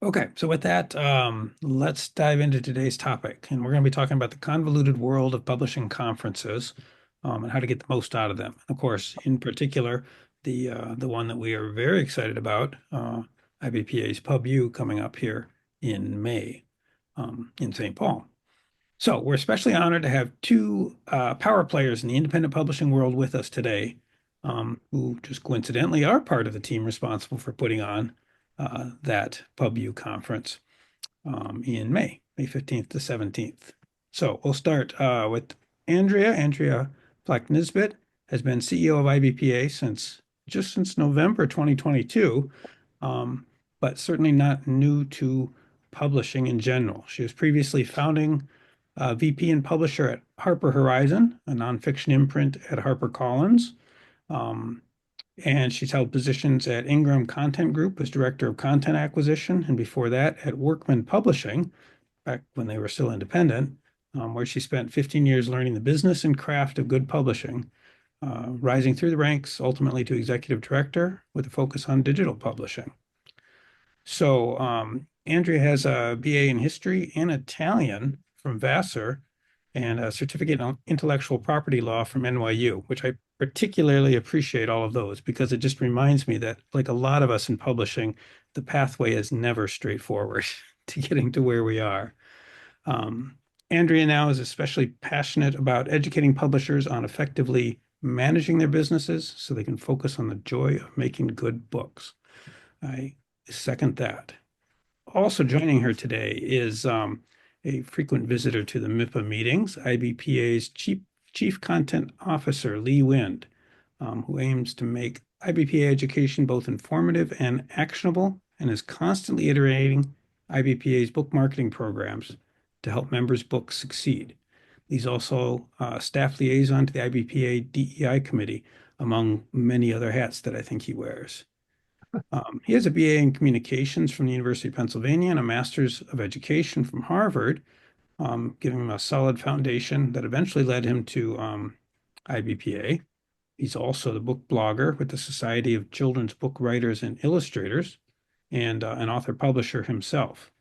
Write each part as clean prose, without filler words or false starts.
Okay, so with that, let's dive into today's topic. And we're going to be talking about the convoluted world of publishing conferences, and how to get the most out of them. Of course, in particular, the one that we are very excited about, IBPA's PubU coming up here in May, in St. Paul. So we're especially honored to have two power players in the independent publishing world with us today, who just coincidentally are part of the team responsible for putting on that PubU conference in May 15th to 17th. So we'll start with Andrea. Andrea Black-Nisbet has been CEO of IBPA since November 2022, but certainly not new to publishing in general. She was previously founding VP and publisher at Harper Horizon, a nonfiction imprint at HarperCollins. Um, and she's held positions at Ingram Content Group as Director of Content Acquisition, and before that at Workman Publishing, back when they were still independent, where she spent 15 years learning the business and craft of good publishing, rising through the ranks ultimately to Executive Director with a focus on digital publishing. So Andrea has a BA in History and Italian from Vassar and a certificate in intellectual property law from NYU, which I particularly appreciate all of those because it just reminds me that, like a lot of us in publishing, the pathway is never straightforward to getting to where we are. Andrea now is especially passionate about educating publishers on effectively managing their businesses so they can focus on the joy of making good books. I second that. Also joining her today is a frequent visitor to the MiPA meetings, IBPA's Chief Content Officer, Lee Wind, who aims to make IBPA education both informative and actionable and is constantly iterating IBPA's book marketing programs to help members' books succeed. He's also staff liaison to the IBPA DEI committee, among many other hats that I think he wears. He has a BA in communications from the University of Pennsylvania and a master's of education from Harvard, giving him a solid foundation that eventually led him to IBPA. He's also the book blogger with the Society of Children's Book Writers and Illustrators, and an author-publisher himself,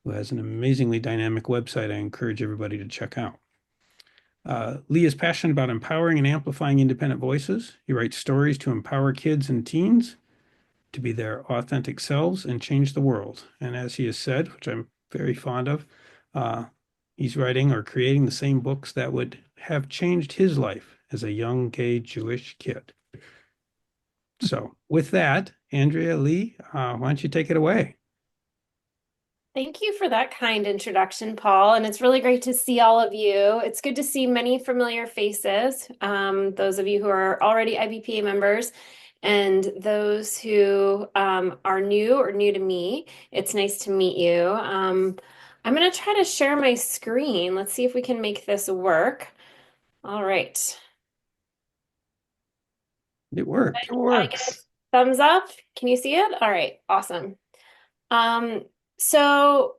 who has an amazingly dynamic website I encourage everybody to check out. Lee is passionate about empowering and amplifying independent voices. He writes stories to empower kids and teens to be their authentic selves and change the world. And as he has said, which I'm very fond of, he's writing or creating the same books that would have changed his life as a young gay Jewish kid. So with that, Andrea Lee, why don't you take it away? Thank you for that kind introduction, Paul. And it's really great to see all of you. It's good to see many familiar faces, those of you who are already IBPA members, and those who are new or new to me. It's nice to meet you. I'm going to try to share my screen. Let's see if we can make this work. All right. It works. It I get a works. thumbs up. Can you see it? All right. Awesome. Um, so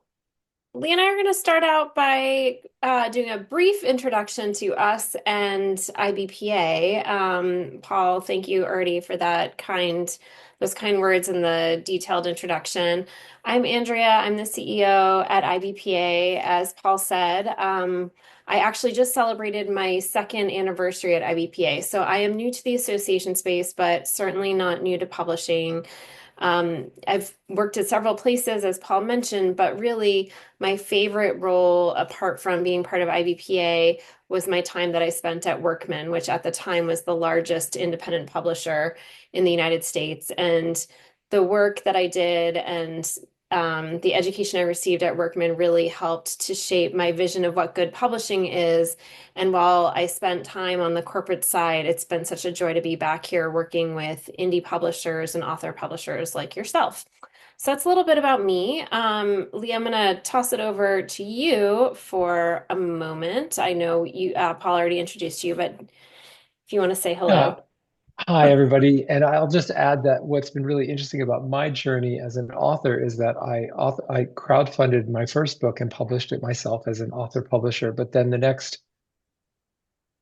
Lee and I are going to start out by doing a brief introduction to us and IBPA. Paul, thank you already for those kind words and the detailed introduction. I'm Andrea. I'm the CEO at IBPA. As Paul said, I actually just celebrated my second anniversary at IBPA. So I am new to the association space, but certainly not new to publishing. I've worked at several places, as Paul mentioned, but really my favorite role, apart from being part of IBPA, was my time that I spent at Workman, which at the time was the largest independent publisher in the United States. And the work that I did and the education I received at Workman really helped to shape my vision of what good publishing is. And while I spent time on the corporate side, it's been such a joy to be back here working with indie publishers and author publishers like yourself. So that's a little bit about me. Lee, I'm going to toss it over to you for a moment. I know you, Paul already introduced you, but if you want to say Yeah. hello. Hi, everybody. And I'll just add that what's been really interesting about my journey as an author is that I crowdfunded my first book and published it myself as an author publisher. But then the next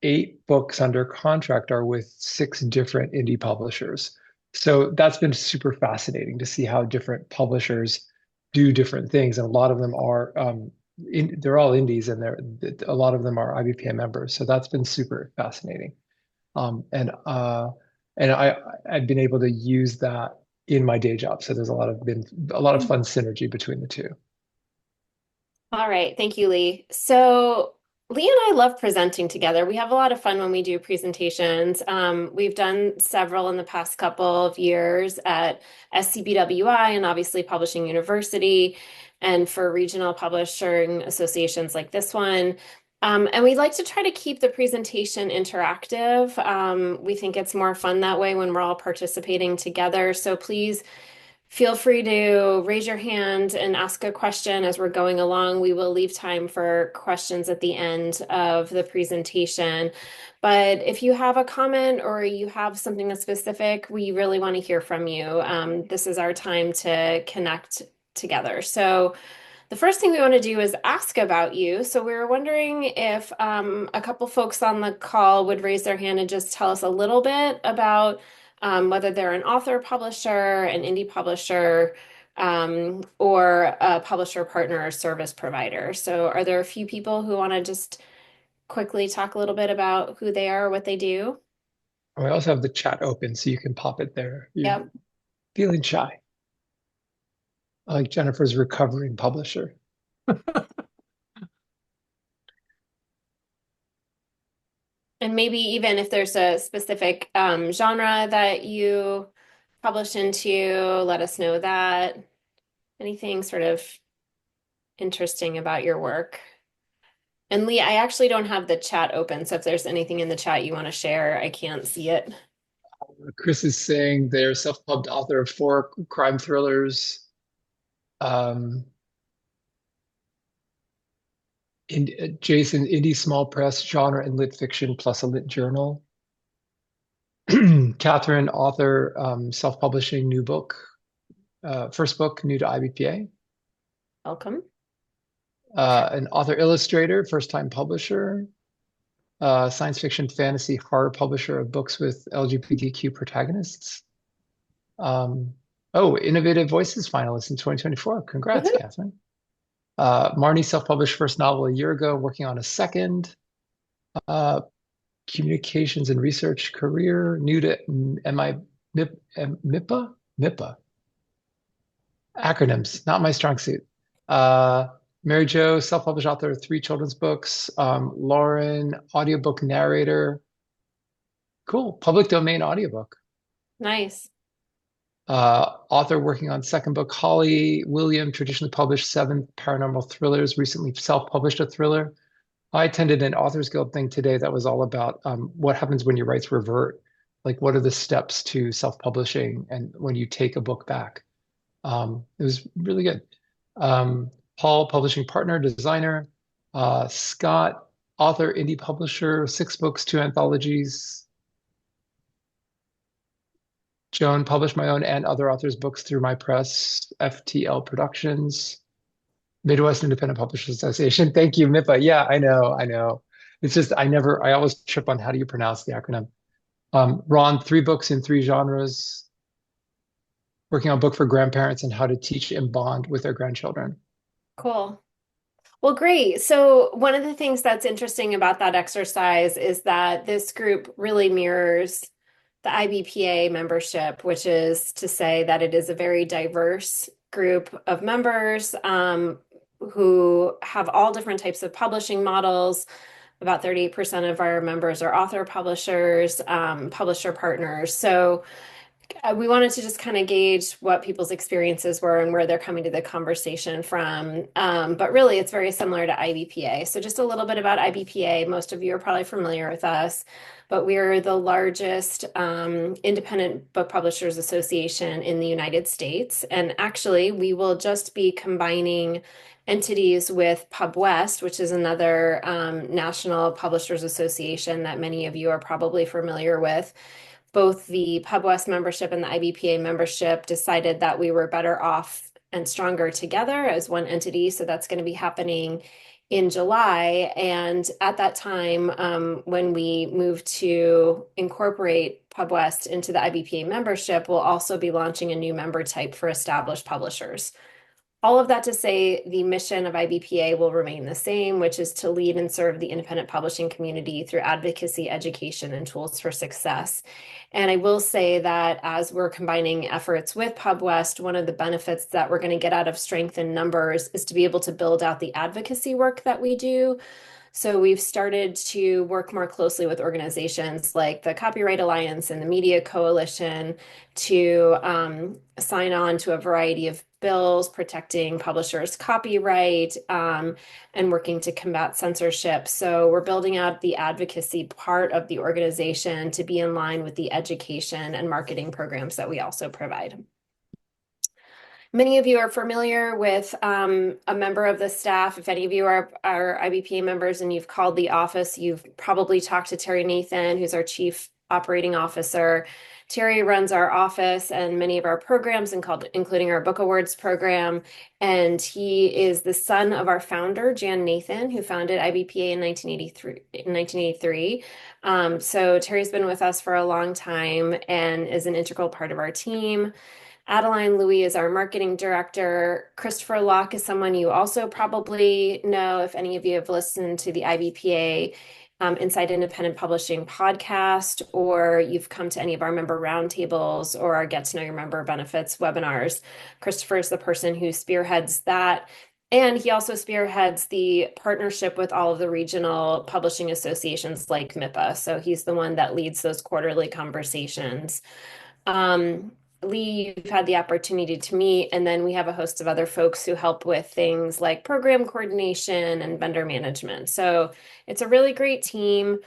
8 books under contract are with 6 different indie publishers. So that's been super fascinating to see how different publishers do different things, and a lot of them are they're all indies, and a lot of them are IBPA members. So that's been super fascinating. Um, and uh, and I've been able to use that in my day job. So there's been a lot of fun synergy between the two. All right, thank you, Lee. So, Lee and I love presenting together. We have a lot of fun when we do presentations. We've done several in the past couple of years at SCBWI and obviously Publishing University, and for regional publishing associations like this one. And we like to try to keep the presentation interactive. We think it's more fun that way when we're all participating together. So please feel free to raise your hand and ask a question as we're going along. We will leave time for questions at the end of the presentation. But if you have a comment or you have something that's specific, we really want to hear from you. This is our time to connect together. So the first thing we want to do is ask about you. So we were wondering if a couple folks on the call would raise their hand and just tell us a little bit about whether they're an author, publisher, an indie publisher, or a publisher partner or service provider. So are there a few people who want to just quickly talk a little bit about who they are, what they do? I also have the chat open, so you can pop it there. You're Yep. feeling shy, like Jennifer's recovering publisher. And maybe even if there's a specific genre that you publish into, let us know that. Anything sort of interesting about your work? And Lee, I actually don't have the chat open, so if there's anything in the chat you want to share, I can't see it. Chris is saying they're self-pubbed author of 4 crime thrillers. Um, Jason, indie small press, genre and lit fiction, plus a lit journal. Catherine, author, self-publishing, new book, first book, new to IBPA. Welcome. An author illustrator, first-time publisher, science fiction, fantasy, horror publisher of books with LGBTQ protagonists. Innovative Voices finalist in 2024. Congrats, Woohoo. Catherine. Marnie self-published first novel a year ago, working on a second. Communications and research career, new to MiPA? MiPA. Acronyms, not my strong suit. Mary Jo, self-published author of 3 children's books. Lauren, audiobook narrator. Cool, public domain audiobook. Nice. Author working on second book. Holly William, traditionally published 7 paranormal thrillers, recently self-published a thriller. I attended an Authors Guild thing today that was all about what happens when your rights revert. Like, what are the steps to self-publishing and when you take a book back? It was really good. Paul, publishing partner, designer. Scott, author, indie publisher, 6 books, 2 anthologies. Joan, published my own and other authors' books through my press, FTL Productions. Midwest Independent Publishers Association. Thank you, MIPA. Yeah, I know. It's just I always trip on how do you pronounce the acronym. Ron, 3 books in 3 genres, working on a book for grandparents and how to teach and bond with their grandchildren. Cool. Well, great. So one of the things that's interesting about that exercise is that this group really mirrors the IBPA membership, which is to say that it is a very diverse group of members who have all different types of publishing models. About 38% of our members are author publishers, publisher partners. So we wanted to just kind of gauge what people's experiences were and where they're coming to the conversation from. But really, it's very similar to IBPA. So just a little bit about IBPA. Most of you are probably familiar with us, but we're the largest independent book publishers association in the United States. And actually, we will just be combining entities with PubWest, which is another national publishers association that many of you are probably familiar with. Both the PubWest membership and the IBPA membership decided that we were better off and stronger together as one entity. So that's going to be happening in July. And at that time, when we move to incorporate PubWest into the IBPA membership, we'll also be launching a new member type for established publishers. All of that to say, the mission of IBPA will remain the same, which is to lead and serve the independent publishing community through advocacy, education, and tools for success. And I will say that as we're combining efforts with PubWest, one of the benefits that we're going to get out of strength in numbers is to be able to build out the advocacy work that we do. So we've started to work more closely with organizations like the Copyright Alliance and the Media Coalition to sign on to a variety of bills protecting publishers' copyright and working to combat censorship. So we're building out the advocacy part of the organization to be in line with the education and marketing programs that we also provide. Many of you are familiar with a member of the staff. If any of you are IBPA members and you've called the office, you've probably talked to Terry Nathan, who's our Chief Operating Officer. Terry runs our office and many of our programs, including our Book Awards program. And he is the son of our founder, Jan Nathan, who founded IBPA in 1983. So Terry's been with us for a long time and is an integral part of our team. Adeline Louis is our marketing director. Christopher Locke is someone you also probably know if any of you have listened to the IBPA Inside Independent Publishing podcast, or you've come to any of our member roundtables or our Get to Know Your Member Benefits webinars. Christopher is the person who spearheads that. And he also spearheads the partnership with all of the regional publishing associations like MiPA. So he's the one that leads those quarterly conversations. Lee, you've had the opportunity to meet, and then we have a host of other folks who help with things like program coordination and vendor management. So it's a really great team,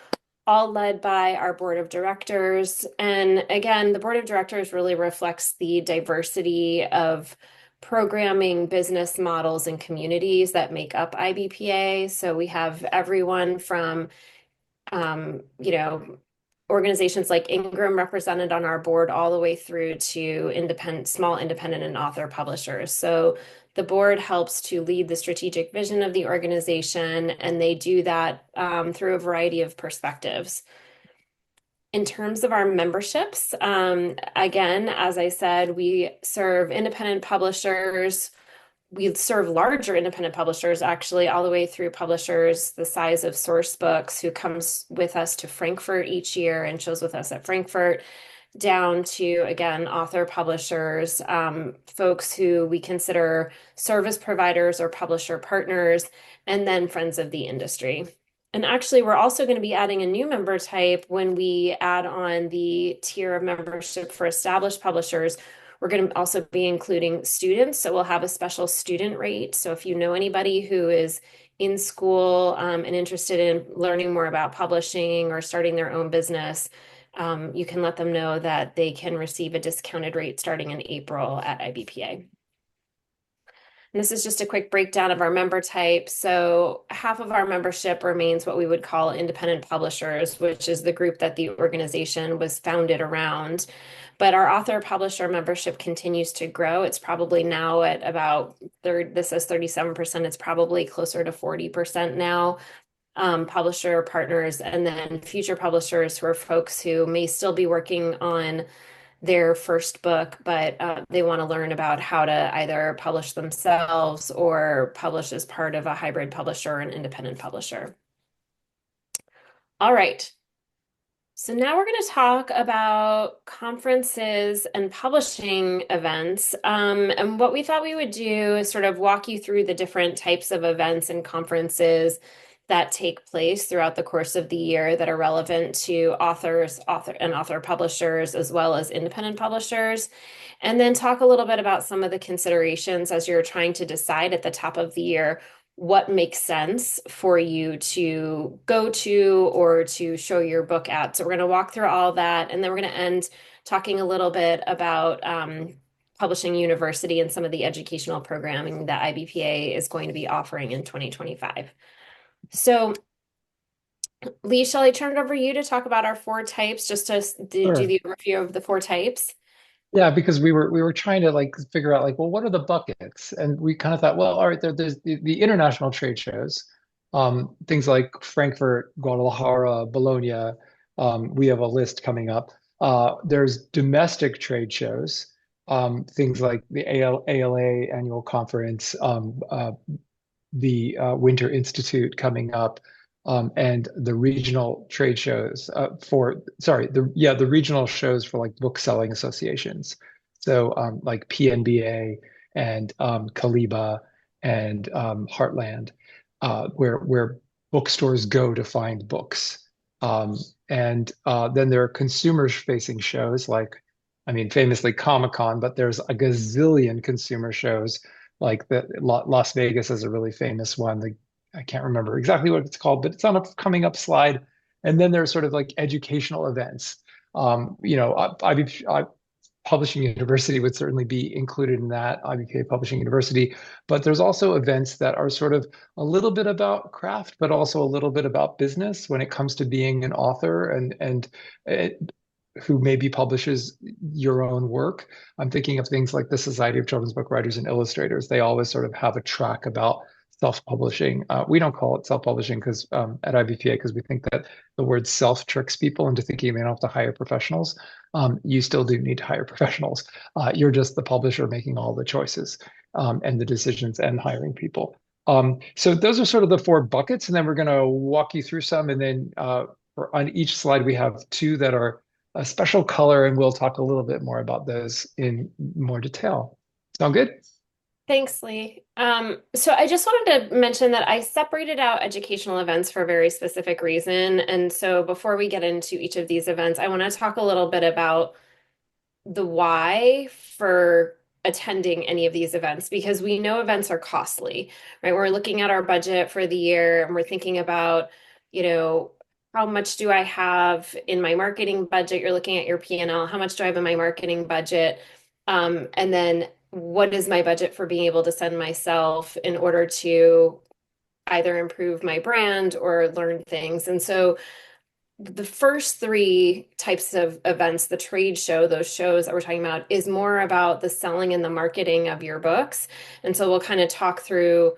all led by our board of directors. And again, the board of directors really reflects the diversity of programming, business models, and communities that make up IBPA. So we have everyone from, organizations like Ingram represented on our board all the way through to small independent and author publishers. So the board helps to lead the strategic vision of the organization, and they do that through a variety of perspectives. In terms of our memberships, again, as I said, we serve independent publishers. We serve larger independent publishers, actually, all the way through publishers the size of Source Books, who comes with us to Frankfurt each year and shows with us at Frankfurt, down to, again, author publishers, folks who we consider service providers or publisher partners, and then friends of the industry. And actually, we're also going to be adding a new member type when we add on the tier of membership for established publishers. We're going to also be including students, so we'll have a special student rate. So if you know anybody who is in school and interested in learning more about publishing or starting their own business, you can let them know that they can receive a discounted rate starting in April at IBPA. And this is just a quick breakdown of our member type. So half of our membership remains what we would call independent publishers, which is the group that the organization was founded around. But our author publisher membership continues to grow. It's probably now at about this says 37%. It's probably closer to 40% now. Publisher partners, and then future publishers who are folks who may still be working on their first book, but they want to learn about how to either publish themselves or publish as part of a hybrid publisher or an independent publisher. All right. So now we're going to talk about conferences and publishing events. And what we thought we would do is sort of walk you through the different types of events and conferences that take place throughout the course of the year that are relevant to author publishers, as well as independent publishers. And then talk a little bit about some of the considerations as you're trying to decide at the top of the year what makes sense for you to go to or to show your book at. So we're going to walk through all that, and then we're going to end talking a little bit about Publishing University and some of the educational programming that IBPA is going to be offering in 2025. So, Lee, shall I turn it over to you to talk about our four types, just to do Sure. the overview of the four types? Yeah, because we were trying to like figure out like, well, what are the buckets? And we kind of thought, well, all right, there's the international trade shows, things like Frankfurt, Guadalajara, Bologna. We have a list coming up. There's domestic trade shows, things like the ALA annual conference, the Winter Institute coming up, and the regional trade shows the regional shows for like book selling associations. So like PNBA and Kaliba and Heartland, where bookstores go to find books. And then there are consumer-facing shows like, I mean, famously Comic-Con, but there's a gazillion consumer shows like the Las Vegas is a really famous one. I can't remember exactly what it's called, but it's on a coming up slide. And then there's sort of like educational events. Publishing University would certainly be included in that, IBPA Publishing University. But there's also events that are sort of a little bit about craft, but also a little bit about business when it comes to being an author and who maybe publishes your own work. I'm thinking of things like the Society of Children's Book Writers and Illustrators. They always sort of have a track about self-publishing. We don't call it self-publishing because at IBPA, because we think that the word self tricks people into thinking they don't have to hire professionals. You still do need to hire professionals. You're just the publisher making all the choices and the decisions and hiring people. So those are sort of the four buckets, and then we're going to walk you through some, and then on each slide we have two that are a special color, and we'll talk a little bit more about those in more detail. Sound good? Thanks, Lee. So I just wanted to mention that I separated out educational events for a very specific reason. And so before we get into each of these events, I want to talk a little bit about the why for attending any of these events, because we know events are costly, right? We're looking at our budget for the year and we're thinking about, how much do I have in my marketing budget? You're looking at your P&L. How much do I have in my marketing budget? And then what is my budget for being able to send myself in order to either improve my brand or learn things? And so the first three types of events, the trade show, those shows that we're talking about, is more about the selling and the marketing of your books. And so we'll kind of talk through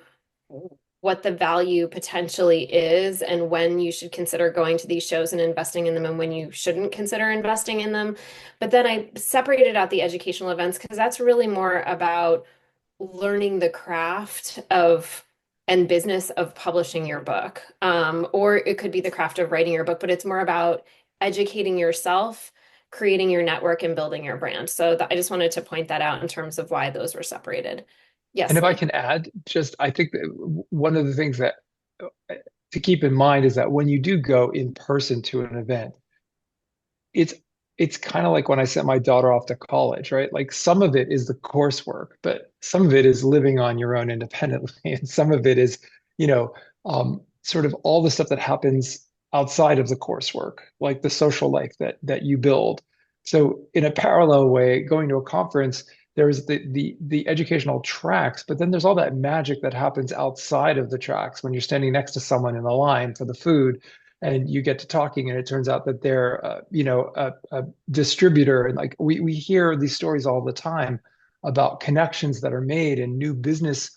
what the value potentially is and when you should consider going to these shows and investing in them and when you shouldn't consider investing in them. But then I separated out the educational events because that's really more about learning the craft of and business of publishing your book. Or it could be the craft of writing your book, but it's more about educating yourself, creating your network, and building your brand. So I just wanted to point that out in terms of why those were separated. And Yes, if I Lee. can add, just I think that one of the things that to keep in mind is that when you do go in person to an event, it's it's kind of like when I sent my daughter off to college, right? Like some of it is the coursework, but some of it is living on your own independently, and some of it is, you know, sort of all the stuff that happens outside of the coursework, like the social life that you build. So in a parallel way, going to a conference, there's the educational tracks, but then there's all that magic that happens outside of the tracks when you're standing next to someone in the line for the food and you get to talking and it turns out that they're a distributor, and like we hear these stories all the time about connections that are made and new business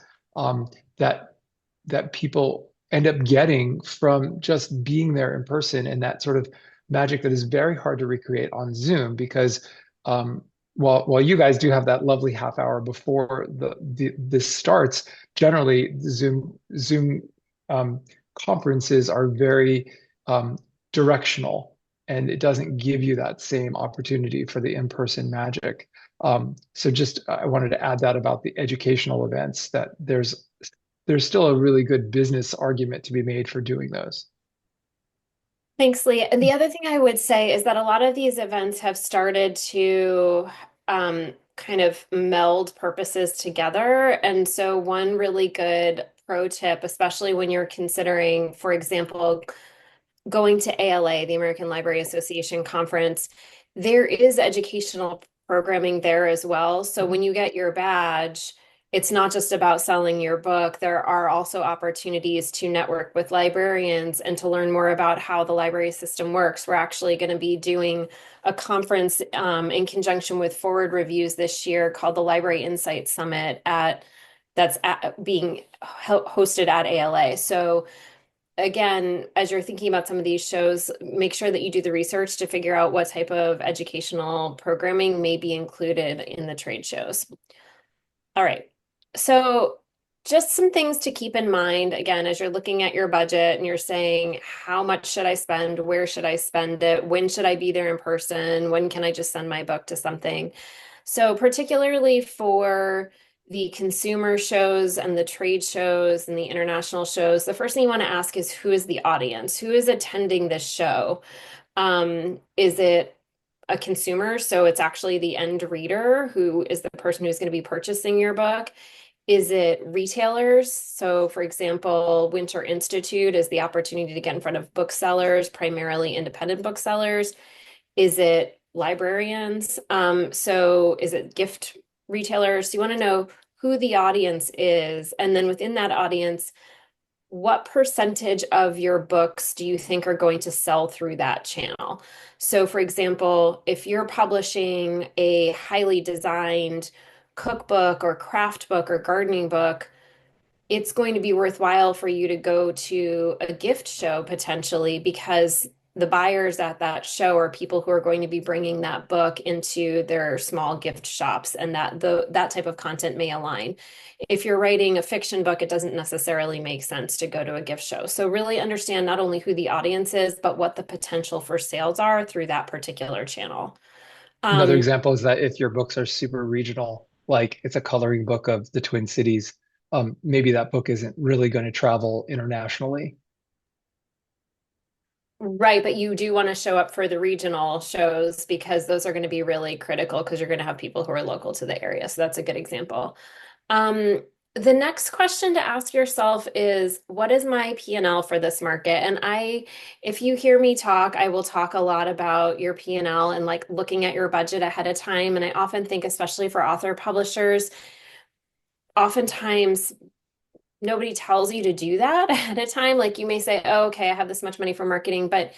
that people end up getting from just being there in person, and that sort of magic that is very hard to recreate on Zoom because while you guys do have that lovely half hour before this starts, generally the Zoom conferences are very directional, and it doesn't give you that same opportunity for the in-person magic. So just I wanted to add that about the educational events, that there's still a really good business argument to be made for doing those. Thanks, Lee. And the other thing I would say is that a lot of these events have started to kind of meld purposes together. And so one really good pro tip, especially when you're considering, for example, going to ALA, the American Library Association conference, there is educational programming there as well. So when you get your badge, it's not just about selling your book. There are also opportunities to network with librarians and to learn more about how the library system works. We're actually going to be doing a conference in conjunction with Forward Reviews this year called the Library Insight Summit being hosted at ALA. So again, as you're thinking about some of these shows, make sure that you do the research to figure out what type of educational programming may be included in the trade shows. All right. So just some things to keep in mind, again, as you're looking at your budget and you're saying, how much should I spend? Where should I spend it? When should I be there in person? When can I just send my book to something? So particularly for the consumer shows and the trade shows and the international shows, the first thing you want to ask is who is the audience? Who is attending this show? Is it a consumer? So it's actually the end reader who is the person who's going to be purchasing your book. Is it retailers? So, for example, Winter Institute is the opportunity to get in front of booksellers, primarily independent booksellers. Is it librarians? So is it gift retailers? So you want to know who the audience is, and then within that audience, what percentage of your books do you think are going to sell through that channel? So, for example, if you're publishing a highly designed cookbook or craft book or gardening book, it's going to be worthwhile for you to go to a gift show potentially because the buyers at that show are people who are going to be bringing that book into their small gift shops, and that type of content may align. If you're writing a fiction book, it doesn't necessarily make sense to go to a gift show. So really understand not only who the audience is, but what the potential for sales are through that particular channel. Another Um, example is that if your books are super regional, like it's a coloring book of the Twin Cities, maybe that book isn't really going to travel internationally. Right, but you do want to show up for the regional shows because those are going to be really critical because you're going to have people who are local to the area. So that's a good example. Um, the next question to ask yourself is, what is my P&L for this market? And if you hear me talk, I will talk a lot about your P&L and like looking at your budget ahead of time. And I often think, especially for author publishers, oftentimes nobody tells you to do that ahead of time. Like you may say, oh, okay, I have this much money for marketing, but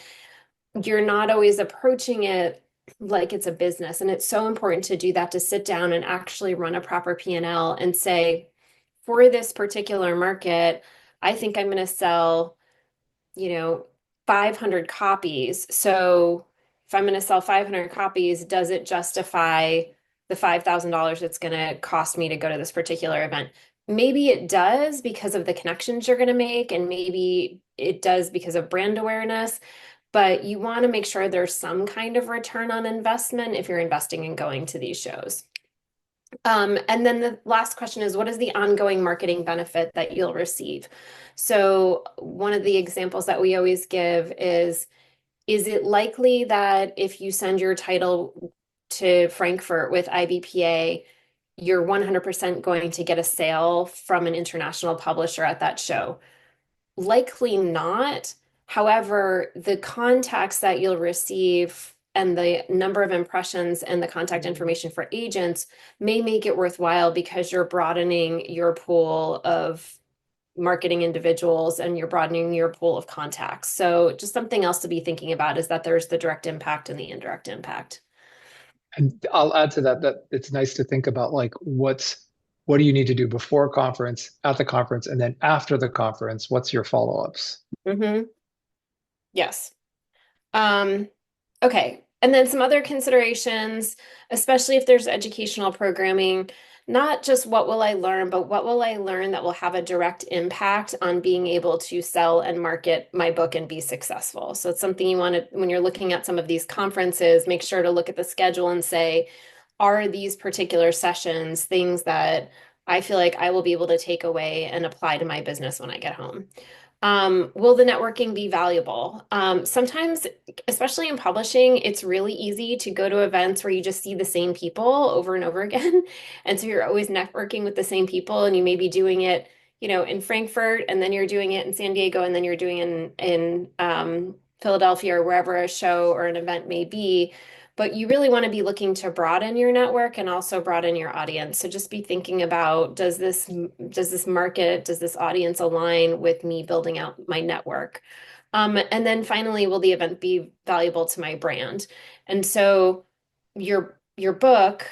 you're not always approaching it like it's a business. And it's so important to do that, to sit down and actually run a proper P&L and say, for this particular market, I think I'm going to sell, 500 copies. So if I'm going to sell 500 copies, does it justify the $5,000 it's going to cost me to go to this particular event? Maybe it does because of the connections you're going to make, and maybe it does because of brand awareness, but you want to make sure there's some kind of return on investment if you're investing in going to these shows. And then the last question is, what is the ongoing marketing benefit that you'll receive? So one of the examples that we always give is it likely that if you send your title to Frankfurt with IBPA, you're 100% going to get a sale from an international publisher at that show? Likely not. However, the contacts that you'll receive and the number of impressions and the contact information for agents may make it worthwhile because you're broadening your pool of marketing individuals and you're broadening your pool of contacts. So just something else to be thinking about is that there's the direct impact and the indirect impact. And I'll add to that that it's nice to think about like what do you need to do before conference, at the conference, and then after the conference, what's your follow-ups? Yes. Um, Okay. And then some other considerations, especially if there's educational programming, not just what will I learn, but what will I learn that will have a direct impact on being able to sell and market my book and be successful. So it's something you want to, when you're looking at some of these conferences, make sure to look at the schedule and say, are these particular sessions things that I feel like I will be able to take away and apply to my business when I get home? Will the networking be valuable? Sometimes, especially in publishing, it's really easy to go to events where you just see the same people over and over again. And so you're always networking with the same people, and you may be doing it, in Frankfurt, and then you're doing it in San Diego, and then you're doing it in Philadelphia or wherever a show or an event may be. But you really want to be looking to broaden your network and also broaden your audience. So just be thinking about, does this market, does this audience align with me building out my network? And then finally, will the event be valuable to my brand? And so your book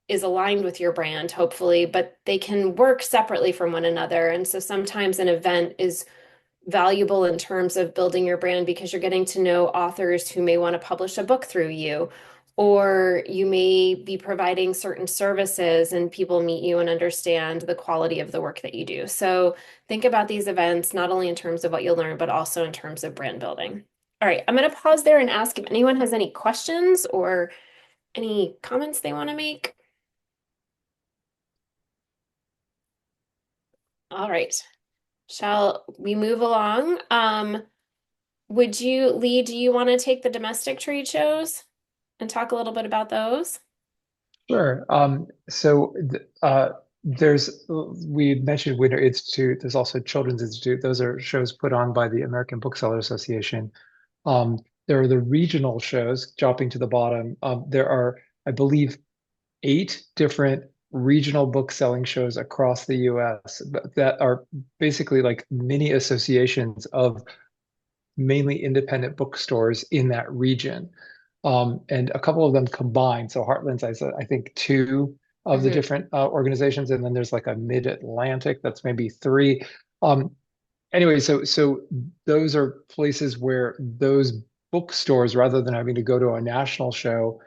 is aligned with your brand, hopefully, but they can work separately from one another. And so sometimes an event is valuable in terms of building your brand because you're getting to know authors who may want to publish a book through you, or you may be providing certain services and people meet you and understand the quality of the work that you do. So think about these events not only in terms of what you'll learn, but also in terms of brand building. All right, I'm going to pause there and ask if anyone has any questions or any comments they want to make. All right. Shall we move along? Lee, do you want to take the domestic trade shows and talk a little bit about those? Sure. There's we mentioned Winter Institute. There's also Children's Institute. Those are shows put on by the American Bookseller Association. There are the regional shows, jumping to the bottom. There are, I believe, 8 different regional book selling shows across the US that are basically like mini associations of mainly independent bookstores in that region. And a couple of them combined. So Heartland's, I think, 2 of the Hmm. different organizations, and then there's like a Mid-Atlantic that's maybe 3. Um, anyway, so those are places where those bookstores, rather than having to go to a national show,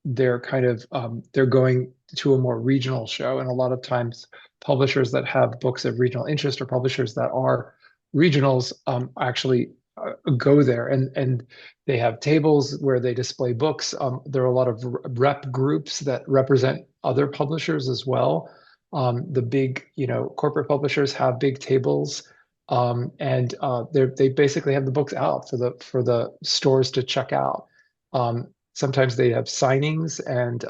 they're going to a more regional show. And a lot of times, publishers that have books of regional interest or publishers that are regionals actually go there, and they have tables where they display books. There are a lot of rep groups that represent other publishers as well. The big, corporate publishers have big tables, and they basically have the books out for the stores to check out. Sometimes they have signings and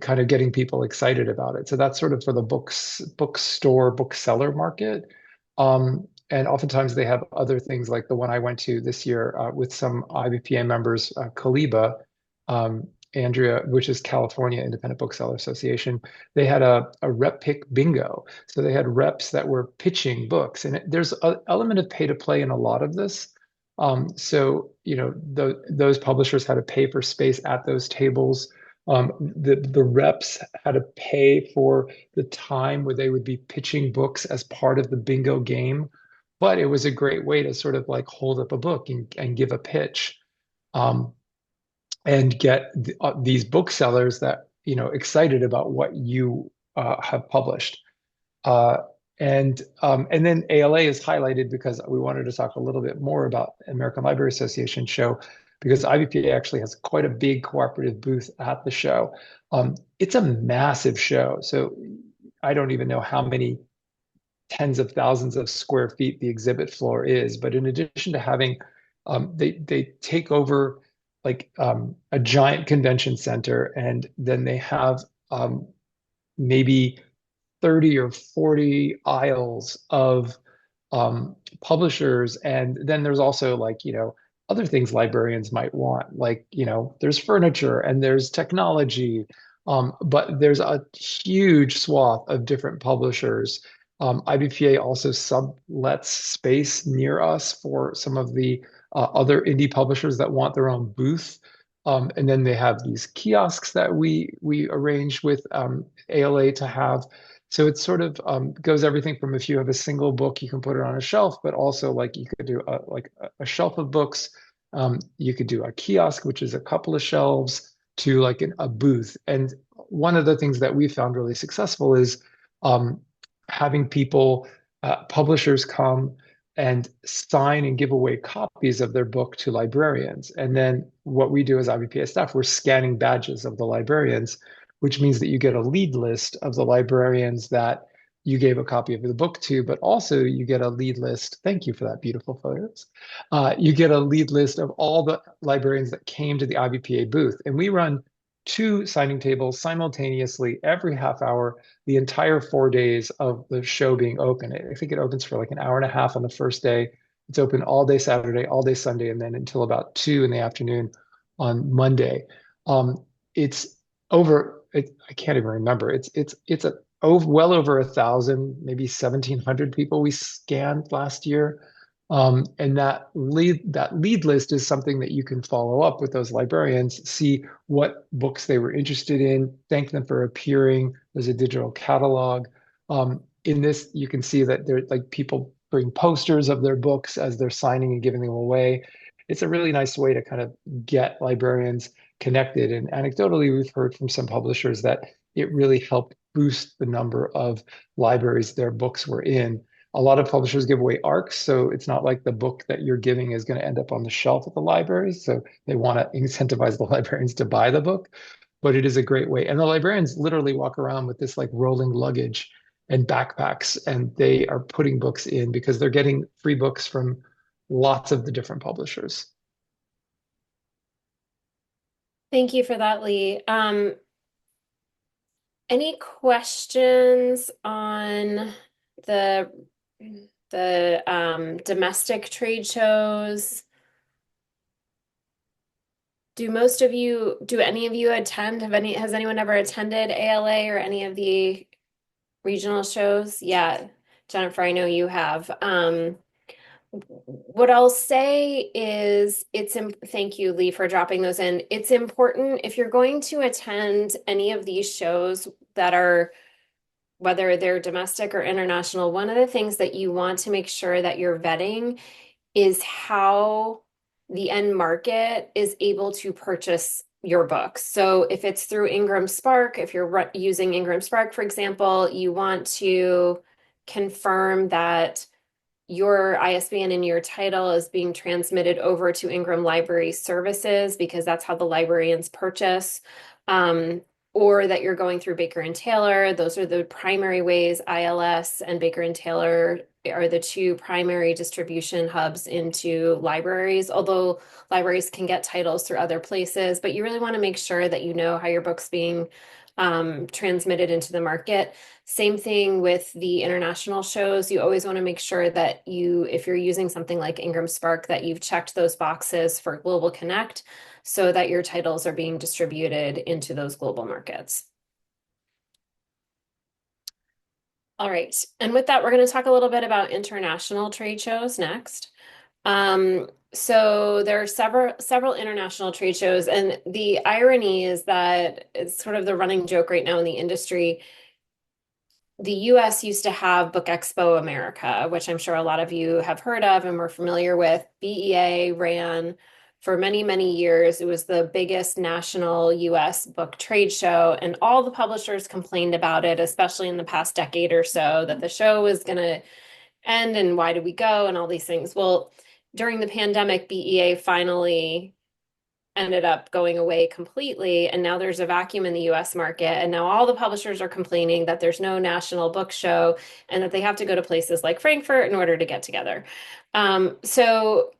kind of getting people excited about it. So that's sort of for the bookstore, bookseller market. And oftentimes they have other things like the one I went to this year with some IBPA members, Kaliba, Andrea, which is California Independent Bookseller Association. They had a rep pick bingo. So they had reps that were pitching books. And there's an element of pay to play in a lot of this. Those publishers had to pay for space at those tables. The reps had to pay for the time where they would be pitching books as part of the bingo game, but it was a great way to sort of like hold up a book and give a pitch, um, and get these booksellers that excited about what you have published. Uh, and then ALA is highlighted because we wanted to talk a little bit more about American Library Association show, because IBPA actually has quite a big cooperative booth at the show. It's a massive show, so I don't even know how many tens of thousands of square feet the exhibit floor is. But in addition to having, they take over like a giant convention center, and then they have maybe 30 or 40 aisles of publishers. And then there's also like, other things librarians might want, like, there's furniture and there's technology, but there's a huge swath of different publishers. IBPA also sublets space near us for some of the other indie publishers that want their own booth. And then they have these kiosks that we arrange with ALA to have. So it sort of goes everything from, if you have a single book, you can put it on a shelf, but also like you could do a shelf of books. You could do a kiosk, which is a couple of shelves, to like a booth. And one of the things that we found really successful is um, having publishers come and sign and give away copies of their book to librarians. And then what we do as IBPA staff, we're scanning badges of the librarians, which means that you get a lead list of the librarians that you gave a copy of the book to, but also you get a lead list. Thank you for that beautiful photos. You get a lead list of all the librarians that came to the IBPA booth. And we run 2 signing tables simultaneously every half hour, the entire 4 days of the show being open. I think it opens for like an hour and a half on the first day. It's open all day Saturday, all day Sunday, and then until about 2 in the afternoon on Monday. It's I can't even remember. It's well over 1,000, maybe 1,700 people we scanned last year. And that lead list is something that you can follow up with those librarians, see what books they were interested in, thank them for appearing. There's a digital catalog. In this, you can see that there like people bring posters of their books as they're signing and giving them away. It's a really nice way to kind of get librarians connected. And anecdotally, we've heard from some publishers that it really helped boost the number of libraries their books were in. A lot of publishers give away ARCs, so it's not like the book that you're giving is going to end up on the shelf at the library. So they want to incentivize the librarians to buy the book, but it is a great way. And the librarians literally walk around with this like rolling luggage and backpacks, and they are putting books in because they're getting free books from lots of the different publishers. Thank you for that, Lee. Any questions on the domestic trade shows? Do any of you attend? Has anyone ever attended ALA or any of the regional shows? Yeah, Jennifer, I know you have. What I'll say is thank you, Lee, for dropping those in. It's important if you're going to attend any of these shows that are, whether they're domestic or international, one of the things that you want to make sure that you're vetting is how the end market is able to purchase your books. So if it's through Ingram Spark, if you're using Ingram Spark, for example, you want to confirm that your ISBN and your title is being transmitted over to Ingram Library Services because that's how the librarians purchase. Or that you're going through Baker and Taylor. Those are the primary ways. ILS and Baker and Taylor are the two primary distribution hubs into libraries, although libraries can get titles through other places, but you really want to make sure that you know how your book's being transmitted into the market. Same thing with the international shows. You always want to make sure that if you're using something like Ingram Spark, that you've checked those boxes for Global Connect so that your titles are being distributed into those global markets. All right, and with that, we're going to talk a little bit about international trade shows next. So there are several international trade shows, and the irony is that it's sort of the running joke right now in the industry. The US used to have Book Expo America, which I'm sure a lot of you have heard of and were familiar with. BEA ran for many, many years. It was the biggest national US book trade show, and all the publishers complained about it, especially in the past decade or so, that the show was going to end and why did we go and all these things. Well, during the pandemic, BEA finally ended up going away completely. And now there's a vacuum in the US market. And now all the publishers are complaining that there's no national book show and that they have to go to places like Frankfurt in order to get together. So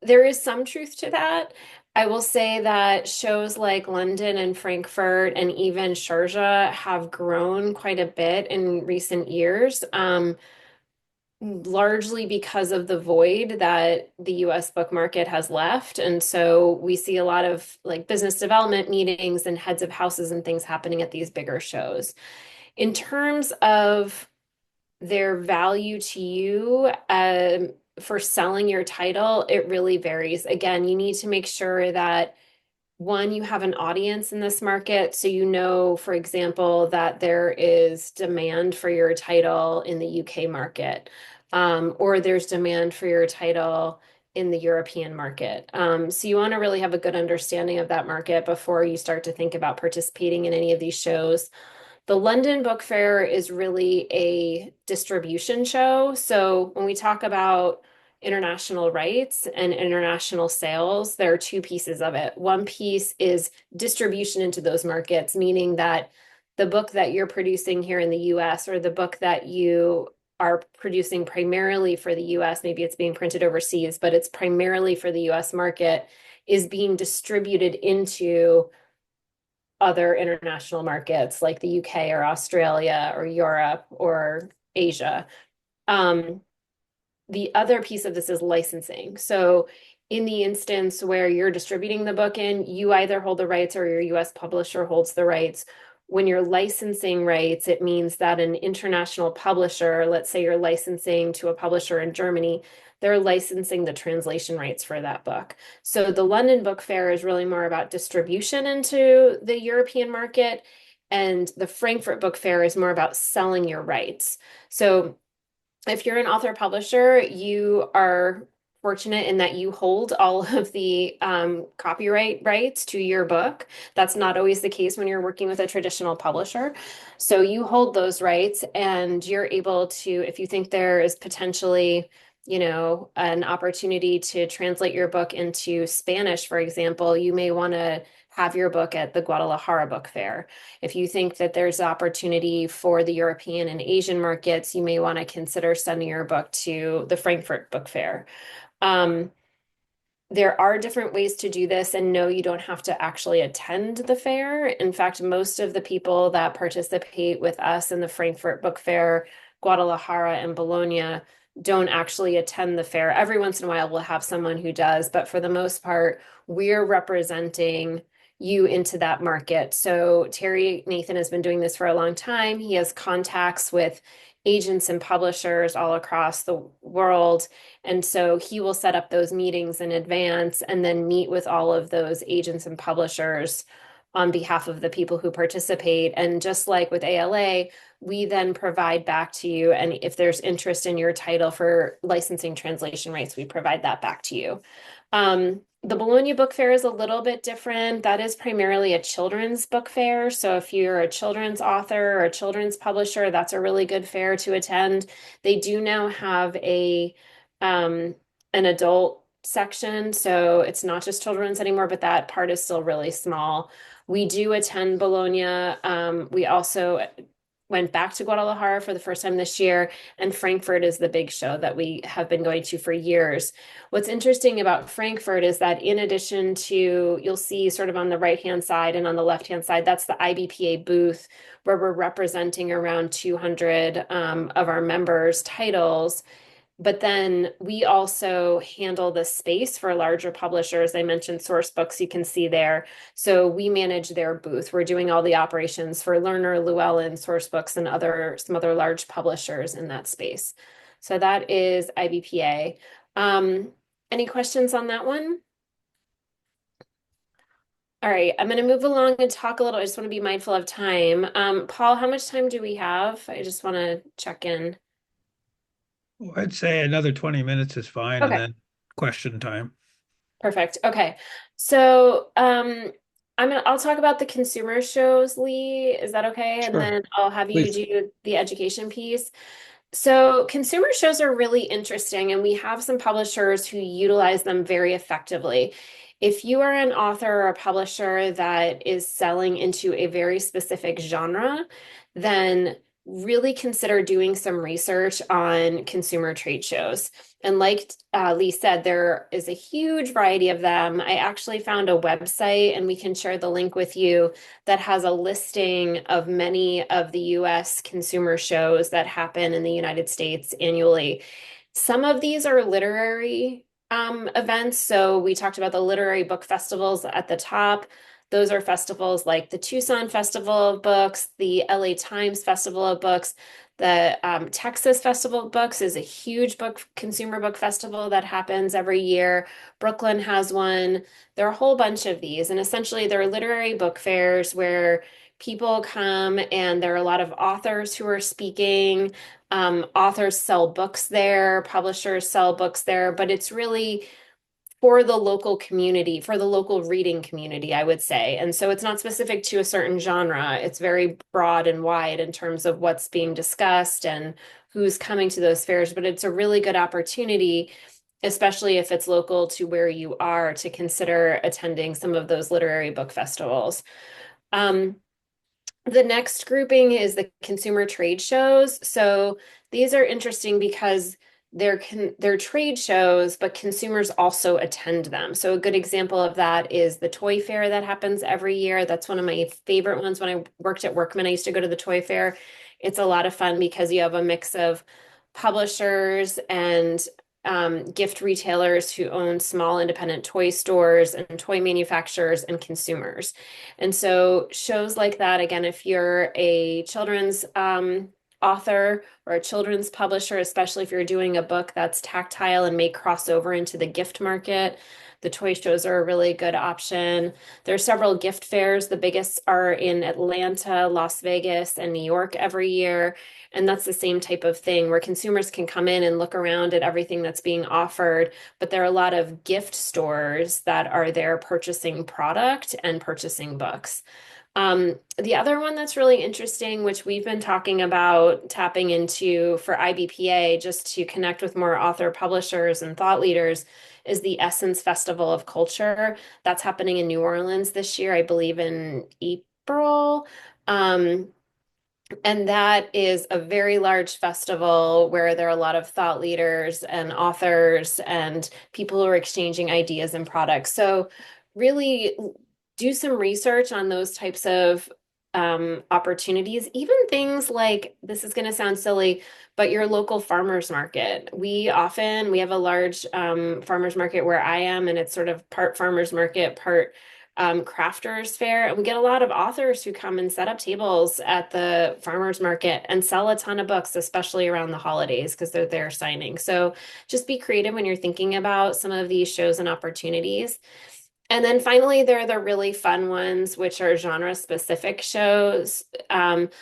there is some truth to that. I will say that shows like London and Frankfurt and even Sharjah have grown quite a bit in recent years. Largely because of the void that the US book market has left. And so we see a lot of like business development meetings and heads of houses and things happening at these bigger shows. In terms of their value to you for selling your title, it really varies. Again, you need to make sure that one, you have an audience in this market. So you know, for example, that there is demand for your title in the UK market, or there's demand for your title in the European market. So you want to really have a good understanding of that market before you start to think about participating in any of these shows. The London Book Fair is really a distribution show. So when we talk about international rights and international sales, there are two pieces of it. One piece is distribution into those markets, meaning that the book that you're producing here in the US or the book that you are producing primarily for the US, maybe it's being printed overseas, but it's primarily for the US market, is being distributed into other international markets like the UK or Australia or Europe or Asia. The other piece of this is licensing. So in the instance where you're distributing the book in, you either hold the rights or your US publisher holds the rights. When you're licensing rights, it means that an international publisher, let's say you're licensing to a publisher in Germany, they're licensing the translation rights for that book. So the London Book Fair is really more about distribution into the European market, and the Frankfurt Book Fair is more about selling your rights. So if you're an author publisher, you are fortunate in that you hold all of the copyright rights to your book. That's not always the case when you're working with a traditional publisher. So you hold those rights and you're able to, if you think there is potentially, an opportunity to translate your book into Spanish, for example, you may want to have your book at the Guadalajara Book Fair. If you think that there's opportunity for the European and Asian markets, you may want to consider sending your book to the Frankfurt Book Fair. Um, there are different ways to do this, and no, you don't have to actually attend the fair. In fact, most of the people that participate with us in the Frankfurt Book Fair, Guadalajara, and Bologna don't actually attend the fair. Every once in a while, we'll have someone who does, but for the most part, we're representing you into that market. So Terry Nathan has been doing this for a long time. He has contacts with agents and publishers all across the world. And so he will set up those meetings in advance and then meet with all of those agents and publishers on behalf of the people who participate. And just like with ALA, we then provide back to you. And if there's interest in your title for licensing translation rights, we provide that back to you. The Bologna Book Fair is a little bit different. That is primarily a children's book fair. So if you're a children's author or a children's publisher, that's a really good fair to attend. They do now have an adult section, so it's not just children's anymore, but that part is still really small. We do attend Bologna. We also went back to Guadalajara for the first time this year, and Frankfurt is the big show that we have been going to for years. What's interesting about Frankfurt is that in addition to, you'll see sort of on the right-hand side and on the left-hand side, that's the IBPA booth where we're representing around 200 of our members' titles. But then we also handle the space for larger publishers. I mentioned Source Books, you can see there. So we manage their booth. We're doing all the operations for Lerner, Llewellyn, Source Books, and some other large publishers in that space. So that is IBPA. Any questions on that one? All right, I'm going to move along and talk a little. I just want to be mindful of time. Paul, how much time do we have? I just want to check in. Well, I'd say another 20 minutes is fine, and Okay. then question time. Perfect. Okay. So, I'll talk about the consumer shows, Lee. Is that okay? And Sure, then I'll have you please. do the education piece. So, consumer shows are really interesting, and we have some publishers who utilize them very effectively. If you are an author or a publisher that is selling into a very specific genre, then really consider doing some research on consumer trade shows. And like Lee said, there is a huge variety of them. I actually found a website, and we can share the link with you, that has a listing of many of the US consumer shows that happen in the United States annually. Some of these are literary events. So we talked about the literary book festivals at the top. Those are festivals like the Tucson Festival of Books, the LA Times Festival of Books. The Texas Festival of Books is a huge consumer book festival that happens every year. Brooklyn has one. There are a whole bunch of these, and essentially they're literary book fairs where people come and there are a lot of authors who are speaking. Authors sell books there, publishers sell books there, but it's really for the local community, for the local reading community, I would say. And so it's not specific to a certain genre. It's very broad and wide in terms of what's being discussed and who's coming to those fairs, but it's a really good opportunity, especially if it's local to where you are, to consider attending some of those literary book festivals. Um, the next grouping is the consumer trade shows. So these are interesting because they're trade shows, but consumers also attend them. So a good example of that is the toy fair that happens every year. That's one of my favorite ones. When I worked at Workman, I used to go to the toy fair. It's a lot of fun because you have a mix of publishers and gift retailers who own small independent toy stores and toy manufacturers and consumers. And so shows like that, again, if you're a children's author or a children's publisher, especially if you're doing a book that's tactile and may cross over into the gift market. The toy shows are a really good option. There are several gift fairs. The biggest are in Atlanta, Las Vegas, and New York every year. And that's the same type of thing where consumers can come in and look around at everything that's being offered. But there are a lot of gift stores that are there purchasing product and purchasing books. The other one that's really interesting, which we've been talking about tapping into for IBPA, just to connect with more author publishers and thought leaders, is the Essence Festival of Culture. That's happening in New Orleans this year, I believe in April. Um, and that is a very large festival where there are a lot of thought leaders and authors and people who are exchanging ideas and products. So really do some research on those types of opportunities, even things like, this is going to sound silly, but your local farmers market. We have a large farmers market where I am, and it's sort of part farmers market, part crafters fair. And we get a lot of authors who come and set up tables at the farmers market and sell a ton of books, especially around the holidays, because they're there signing. So just be creative when you're thinking about some of these shows and opportunities. And then finally, there are the really fun ones, which are genre-specific shows.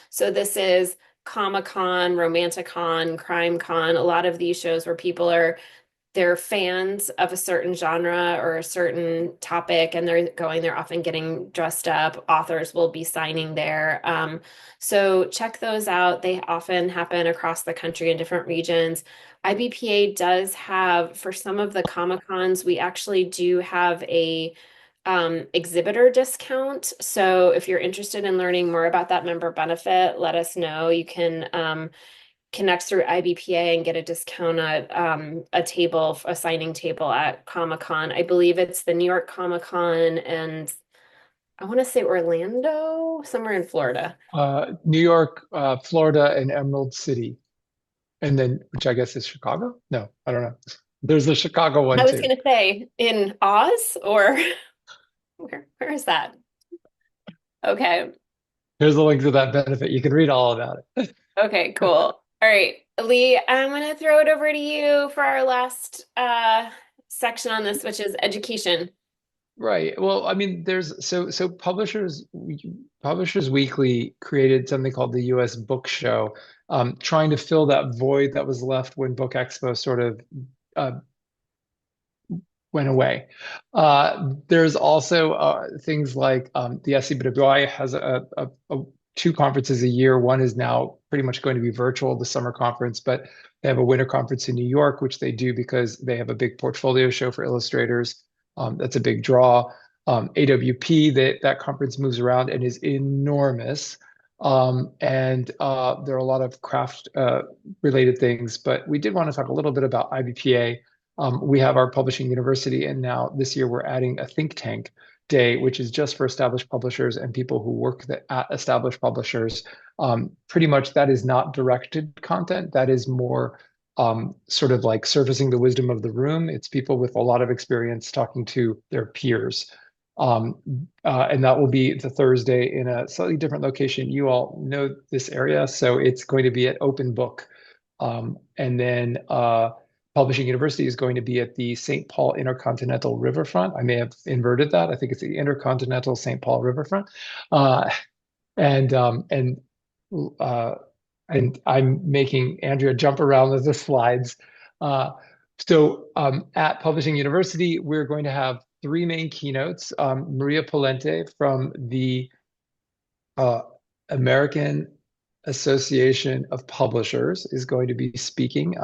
So this is Comic-Con, Romantic-Con, Crime-Con, a lot of these shows where they're fans of a certain genre or a certain topic, and they're often getting dressed up. Authors will be signing there. So check those out. They often happen across the country in different regions. IBPA does have, for some of the Comic-Cons, we actually do have a exhibitor discount. So if you're interested in learning more about that member benefit, let us know. You can connect through IBPA and get a discount at a signing table at Comic-Con. I believe it's the New York Comic-Con and I want to say Orlando, somewhere in Florida. New York, Florida, and Emerald City. And then, which I guess is Chicago? No, I don't know. There's the Chicago I one was too. going to say in Oz or where is that? Okay. Here's a link to that benefit. You can read all about it. Okay, cool. All right, Lee, I'm going to throw it over to you for our last section on this, which is education. Right. Well, I mean, so Publishers Weekly created something called the U.S. Book Show, trying to fill that void that was left when Book Expo sort of uh, went away. There's also things like the SCBWI has two conferences a year. One is now pretty much going to be virtual, the summer conference, but they have a winter conference in New York, which they do because they have a big portfolio show for illustrators. That's a big draw. AWP, that conference moves around and is enormous. And there are a lot of craft related things, but we did want to talk a little bit about IBPA. We have our publishing university, and now this year we're adding a think tank day, which is just for established publishers and people who work at established publishers. Pretty much that is not directed content. That is more sort of like surfacing the wisdom of the room. It's people with a lot of experience talking to their peers. And that will be the Thursday in a slightly different location. You all know this area, so it's going to be at Open Book. And then Publishing University is going to be at the St. Paul Intercontinental Riverfront. I may have inverted that. I think it's the Intercontinental St. Paul Riverfront. And I'm making Andrea jump around with the slides. At Publishing University, we're going to have three main keynotes. Maria Polente from the American Association of Publishers is going to be speaking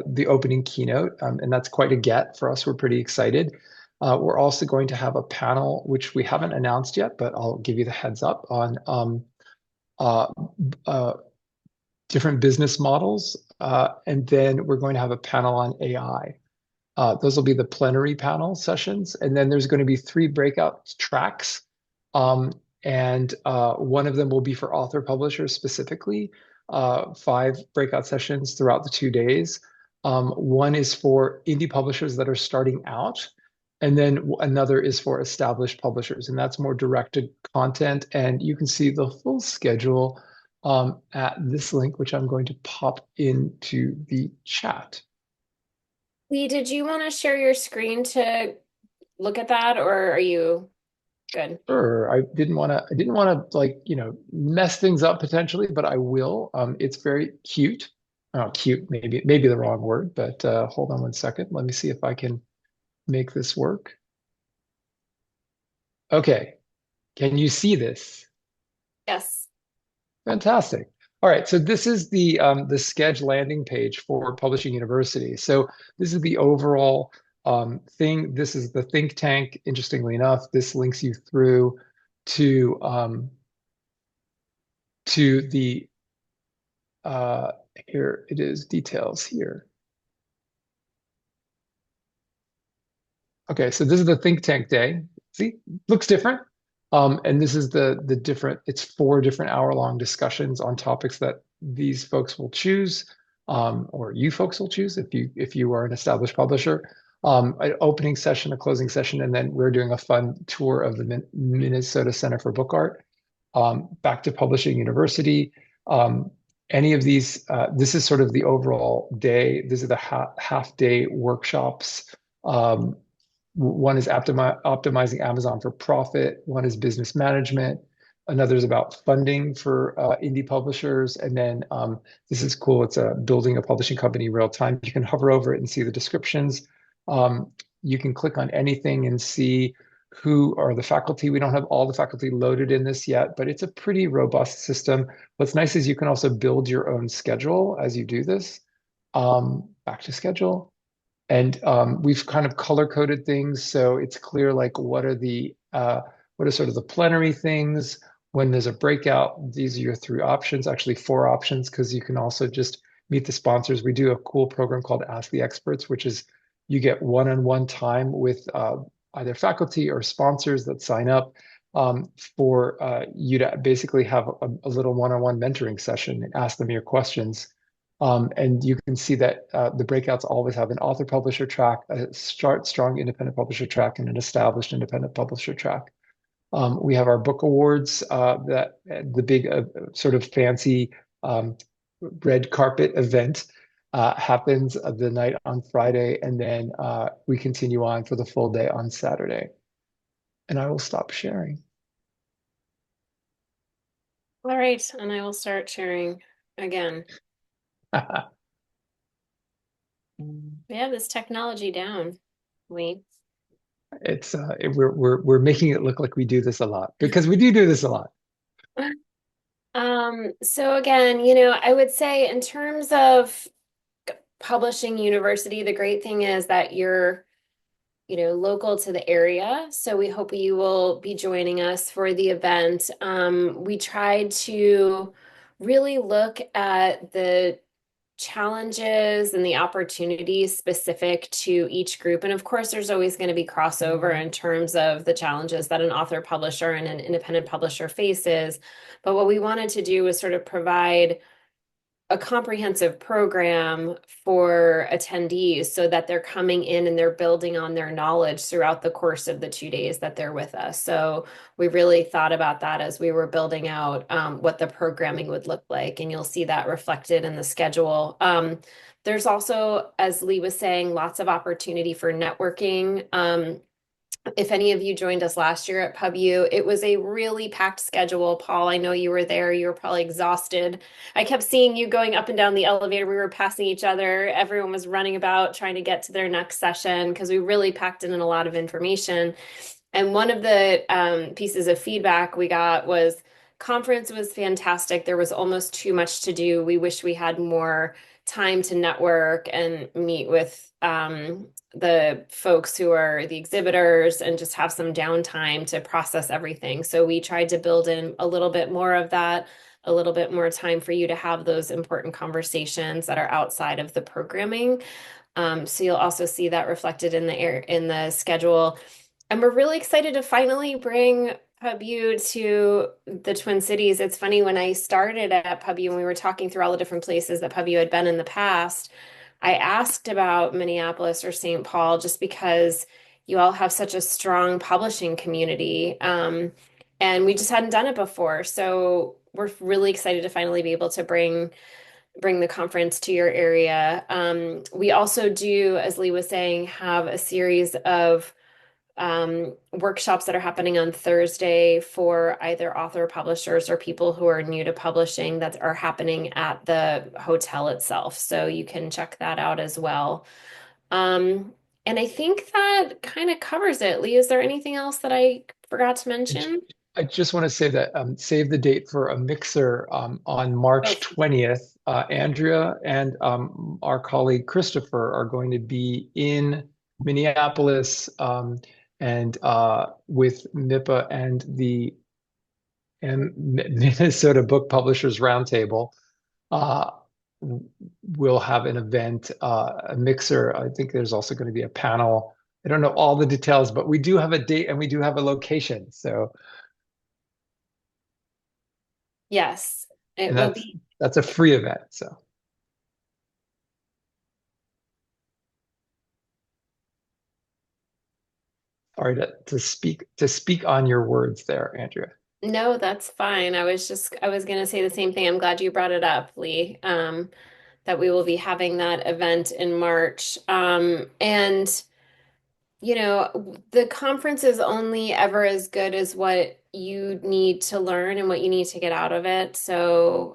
the opening keynote, and that's quite a get for us. We're pretty excited. We're also going to have a panel, which we haven't announced yet, but I'll give you the heads up on different business models. And then we're going to have a panel on AI. Those will be the plenary panel sessions. And then there's going to be three breakout tracks. And one of them will be for author publishers specifically, 5 breakout sessions throughout the 2 days. One is for indie publishers that are starting out, and then another is for established publishers, and that's more directed content. And you can see the full schedule at this link, which I'm going to pop into the chat. Lee, did you want to share your screen to look at that, or are you good? Sure. I didn't want to like, mess things up potentially, but I will. It's very cute. Oh, cute, maybe the wrong word, but hold on one second. Let me see if I can make this work. Okay. Can you see this? Yes. Fantastic. All right, so this is the Sketch landing page for Publishing University. So this is the overall thing. This is the think tank. Interestingly enough, this links you through to the here it is, details here. Okay, so this is the think tank day. See, looks different. And this is the different, it's 4 different hour-long discussions on topics that these folks will choose, or you folks will choose if you are an established publisher. An opening session, a closing session, and then we're doing a fun tour of the Minnesota Center for Book Art. Back to Publishing University. Any of these, this is sort of the overall day. These are the half day workshops. One is optimizing Amazon for profit. One is business management. Another is about funding for indie publishers. And then this is cool. It's building a publishing company real time. You can hover over it and see the descriptions. You can click on anything and see who are the faculty. We don't have all the faculty loaded in this yet, but it's a pretty robust system. What's nice is you can also build your own schedule as you do this. Back to schedule. And we've kind of color coded things, so it's clear like what are sort of the plenary things. When there's a breakout, these are your 3 options, actually 4 options, because you can also just meet the sponsors. We do a cool program called Ask the Experts, which is you get one-on-one time with either faculty or sponsors that sign up for you to basically have a little one-on-one mentoring session and ask them your questions. And you can see that the breakouts always have an author publisher track, a strong independent publisher track, and an established independent publisher track. We have our book awards, that the big sort of fancy red carpet event happens the night on Friday, and then we continue on for the full day on Saturday. And I will stop sharing. All right, and I will start sharing again. We have this technology down, Lee. It's we're making it look like we do this a lot because we do this a lot. So again, I would say in terms of publishing university, the great thing is that you're, local to the area. So we hope you will be joining us for the event. We tried to really look at the challenges and the opportunities specific to each group. And of course, there's always going to be crossover in terms of the challenges that an author publisher and an independent publisher faces. But what we wanted to do was sort of provide a comprehensive program for attendees so that they're coming in and they're building on their knowledge throughout the course of the 2 days that they're with us. So we really thought about that as we were building out what the programming would look like, and you'll see that reflected in the schedule. There's also, as Lee was saying, lots of opportunity for networking. If any of you joined us last year at PubU, it was a really packed schedule. Paul, I know you were there. You were probably exhausted. I kept seeing you going up and down the elevator. We were passing each other. Everyone was running about trying to get to their next session because we really packed in a lot of information. And one of the pieces of feedback we got was conference was fantastic. There was almost too much to do. We wish we had more time to network and meet with the folks who are the exhibitors and just have some downtime to process everything. So we tried to build in a little bit more of that, a little bit more time for you to have those important conversations that are outside of the programming. So you'll also see that reflected in the schedule. And we're really excited to finally bring PubU to the Twin Cities. It's funny, when I started at PubU and we were talking through all the different places that PubU had been in the past, I asked about Minneapolis or St. Paul just because you all have such a strong publishing community. And we just hadn't done it before. So we're really excited to finally be able to bring the conference to your area. We also do, as Lee was saying, have a series of workshops that are happening on Thursday for either author publishers or people who are new to publishing that are happening at the hotel itself. So you can check that out as well. Um, and I think that kind of covers it. Lee, is there anything else that I forgot to I ju- mention? I just want to say that save the date for a mixer on Oh, March 20th. Andrea and our colleague Christopher are going to be in Minneapolis and with MiPA and the Minnesota Book Publishers Roundtable. Uh, we'll have an event, a mixer. I think there's also going to be a panel. I don't know all the details, but we do have a date and we do have a location. So, yes, it and will be. that's a free event. So, sorry to speak on your words there, Andrea. No, that's fine. I was gonna say the same thing. I'm glad you brought it up, Lee. That we will be having that event in March. And the conference is only ever as good as what you need to learn and what you need to get out of it. So,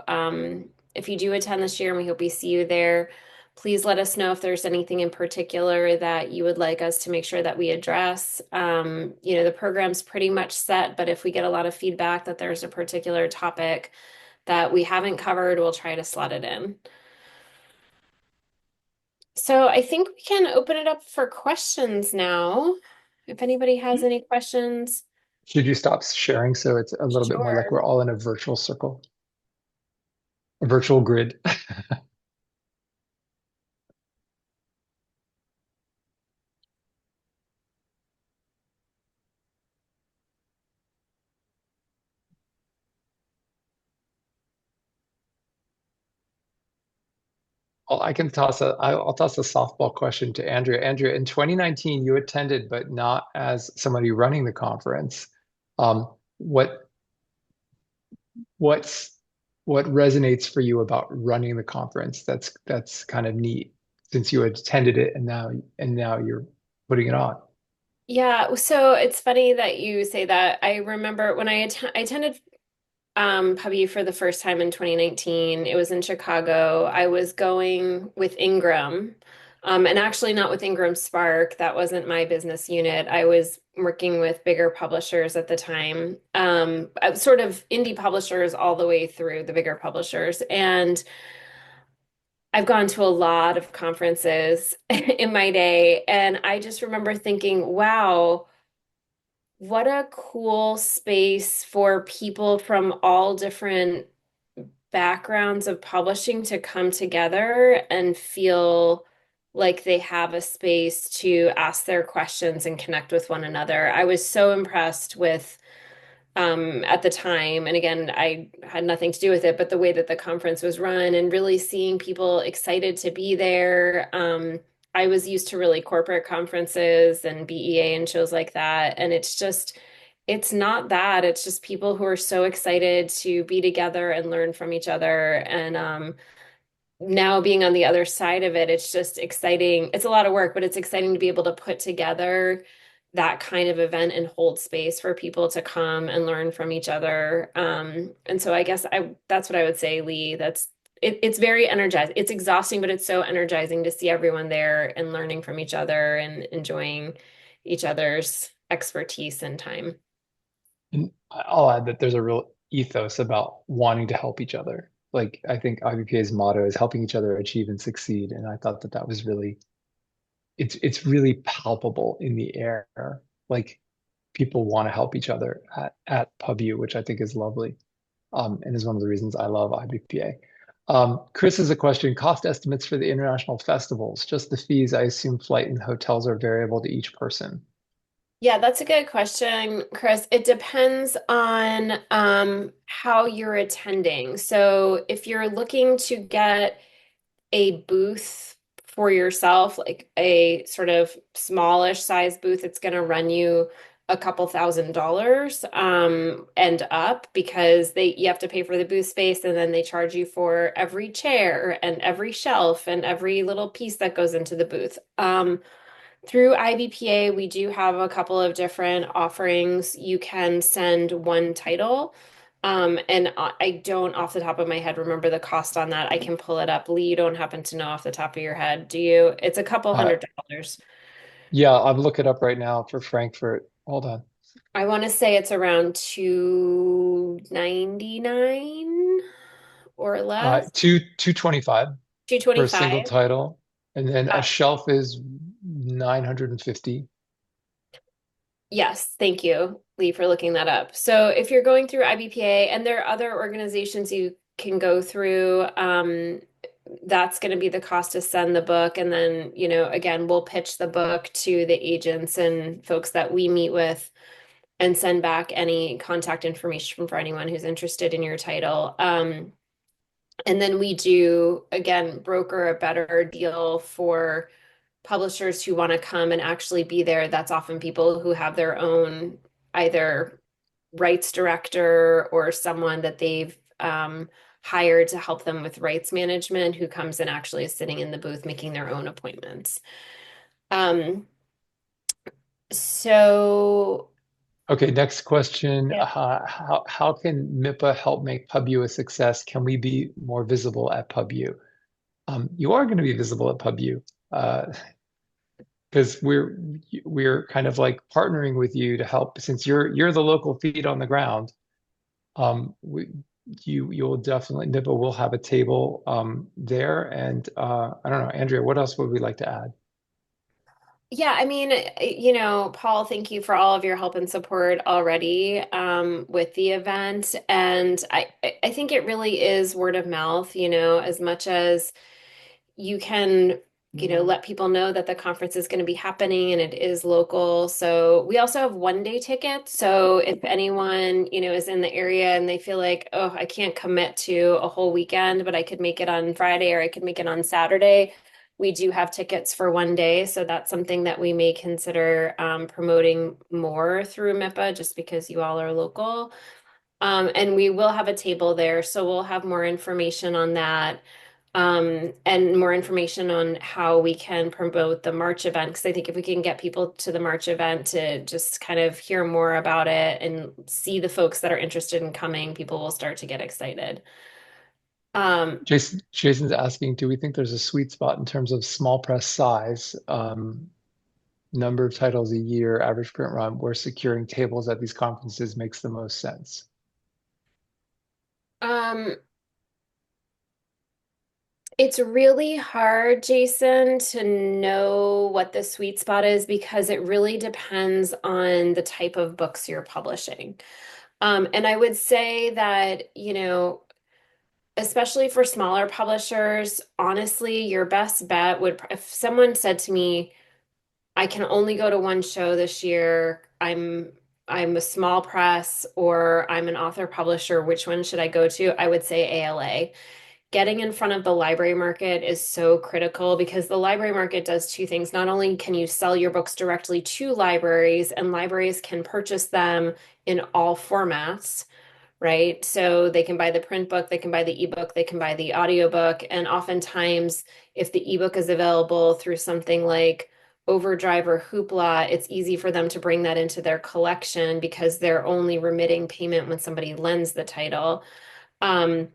if you do attend this year, and we hope we see you there, please let us know if there's anything in particular that you would like us to make sure that we address. The program's pretty much set, but if we get a lot of feedback that there's a particular topic that we haven't covered, we'll try to slot it in. So I think we can open it up for questions now. If anybody has any questions, Should you stop sharing so it's a little bit more like sure. we're all in a virtual circle, a virtual grid? Well, I'll toss a softball question to Andrea. Andrea, in 2019, you attended, but not as somebody running the conference. Um, what what's what resonates for you about running the conference? That's kind of neat since you attended it and now you're putting it on. Yeah, so it's funny that you say that. I remember when I attended Pubby for the first time in 2019. It was in Chicago. I was going with Ingram, and actually not with Ingram Spark. That wasn't my business unit. I was working with bigger publishers at the time, sort of indie publishers all the way through the bigger publishers. And I've gone to a lot of conferences in my day, and I just remember thinking, wow. What a cool space for people from all different backgrounds of publishing to come together and feel like they have a space to ask their questions and connect with one another. I was so impressed with at the time, and again, I had nothing to do with it, but the way that the conference was run and really seeing people excited to be there. I was used to really corporate conferences and BEA and shows like that, and it's not that. It's just people who are so excited to be together and learn from each other. And now being on the other side of it, it's just exciting. It's a lot of work, but it's exciting to be able to put together that kind of event and hold space for people to come and learn from each other. And so I guess that's what I would say, Lee. It's very energizing. It's exhausting, but it's so energizing to see everyone there and learning from each other and enjoying each other's expertise and time. And I'll add that there's a real ethos about wanting to help each other. Like I think IBPA's motto is helping each other achieve and succeed, and I thought that was really it's really palpable in the air. Like people want to help each other at PubU, which I think is lovely, and is one of the reasons I love IBPA. Chris has a question: cost estimates for the international festivals, just the fees. I assume flight and hotels are variable to each person. Yeah, that's a good question, Chris. It depends on how you're attending. So if you're looking to get a booth for yourself, like a sort of smallish size booth, it's going to run you a couple $1,000 and up because you have to pay for the booth space and then they charge you for every chair and every shelf and every little piece that goes into the booth. Through IBPA, we do have a couple of different offerings. You can send one title. And I don't off the top of my head remember the cost on that. I can pull it up. Lee, you don't happen to know off the top of your head, do you? It's a couple Uh, $100s. yeah, I'm looking up right now for Frankfurt. Hold on. I want to say it's around 299 or less. 225 for a single 225. title, and then a shelf is 950. Yes, thank you, Lee, for looking that up. So if you're going through IBPA, and there are other organizations you can go through, that's going to be the cost to send the book. And then, again, we'll pitch the book to the agents and folks that we meet with and send back any contact information for anyone who's interested in your title. And then we do, again, broker a better deal for publishers who want to come and actually be there. That's often people who have their own either rights director or someone that they've hired to help them with rights management who comes and actually is sitting in the booth making their own appointments. Um, so Okay, next question. yeah. How can MiPA help make PubU a success? Can we be more visible at PubU? You are going to be visible at PubU because we're kind of like partnering with you to help since you're the local feet on the ground. You'll definitely MiPA will have a table there, and I don't know, Andrea, what else would we like to add? Yeah, I mean, Paul, thank you for all of your help and support already with the event. And I think it really is word of mouth, as much as you can, let people know that the conference is going to be happening and it is local. So we also have 1 day tickets. So if anyone, is in the area and they feel like, oh, I can't commit to a whole weekend, but I could make it on Friday or I could make it on Saturday, we do have tickets for 1 day. So that's something that we may consider promoting more through MIPA just because you all are local. And we will have a table there. So we'll have more information on that and more information on how we can promote the March event. Because I think if we can get people to the March event to just kind of hear more about it and see the folks that are interested in coming, people will start to get excited. Um, Jason's asking, do we think there's a sweet spot in terms of small press size, number of titles a year, average print run, where securing tables at these conferences makes the most sense? um, it's really hard, Jason, to know what the sweet spot is because it really depends on the type of books you're publishing. And I would say that, especially for smaller publishers, honestly, your best bet would, if someone said to me, I can only go to one show this year, I'm a small press or I'm an author publisher, which one should I go to? I would say ALA. Getting in front of the library market is so critical because the library market does two things. Not only can you sell your books directly to libraries, and libraries can purchase them in all formats, right? So they can buy the print book, they can buy the ebook, they can buy the audiobook. And oftentimes, if the ebook is available through something like Overdrive or Hoopla, it's easy for them to bring that into their collection because they're only remitting payment when somebody lends the title. Um,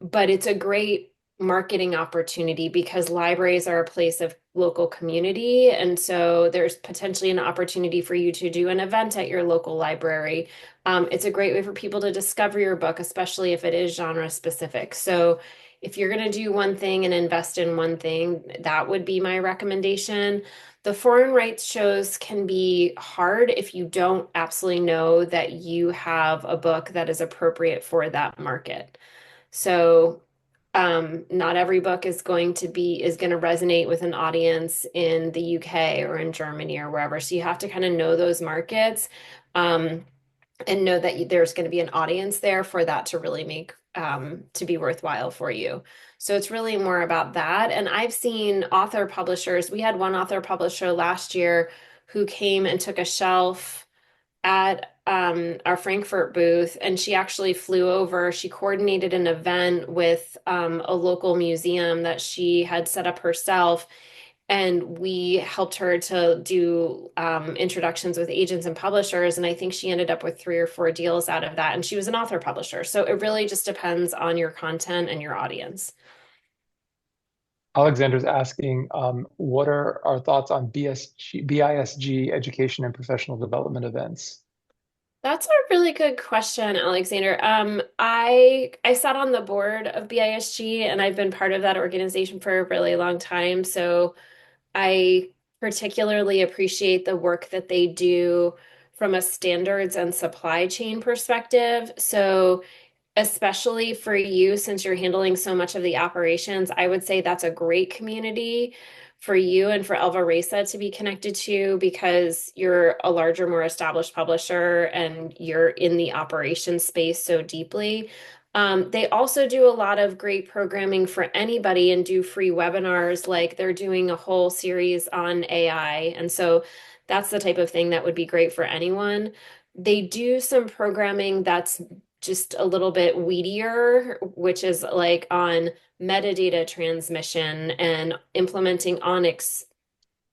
but it's a great marketing opportunity because libraries are a place of local community. And so there's potentially an opportunity for you to do an event at your local library. It's a great way for people to discover your book, especially if it is genre specific. So if you're going to do one thing and invest in one thing, that would be my recommendation. The foreign rights shows can be hard if you don't absolutely know that you have a book that is appropriate for that market. So, not every book is going to resonate with an audience in the UK or in Germany or wherever. So you have to kind of know those markets, um, and know that there's going to be an audience there for that to really make to be worthwhile for you. So it's really more about that. And I've seen author publishers. We had one author publisher last year who came and took a shelf. at our Frankfurt booth, and she actually flew over. She coordinated an event with a local museum that she had set up herself, and we helped her to do introductions with agents and publishers. And I think she ended up with 3 or 4 deals out of that. And she was an author publisher. So it really just depends on your content and your audience. Alexander's asking, what are our thoughts on BISG education and professional development events? That's a really good question, Alexander. I sat on the board of BISG, and I've been part of that organization for a really long time. So I particularly appreciate the work that they do from a standards and supply chain perspective. So especially for you, since you're handling so much of the operations, I would say that's a great community for you and for Elva Reza to be connected to, because you're a larger, more established publisher and you're in the operations space so deeply. They also do a lot of great programming for anybody and do free webinars. Like they're doing a whole series on AI. And so that's the type of thing that would be great for anyone. They do some programming that's just a little bit weedier, which is like on metadata transmission and implementing Onyx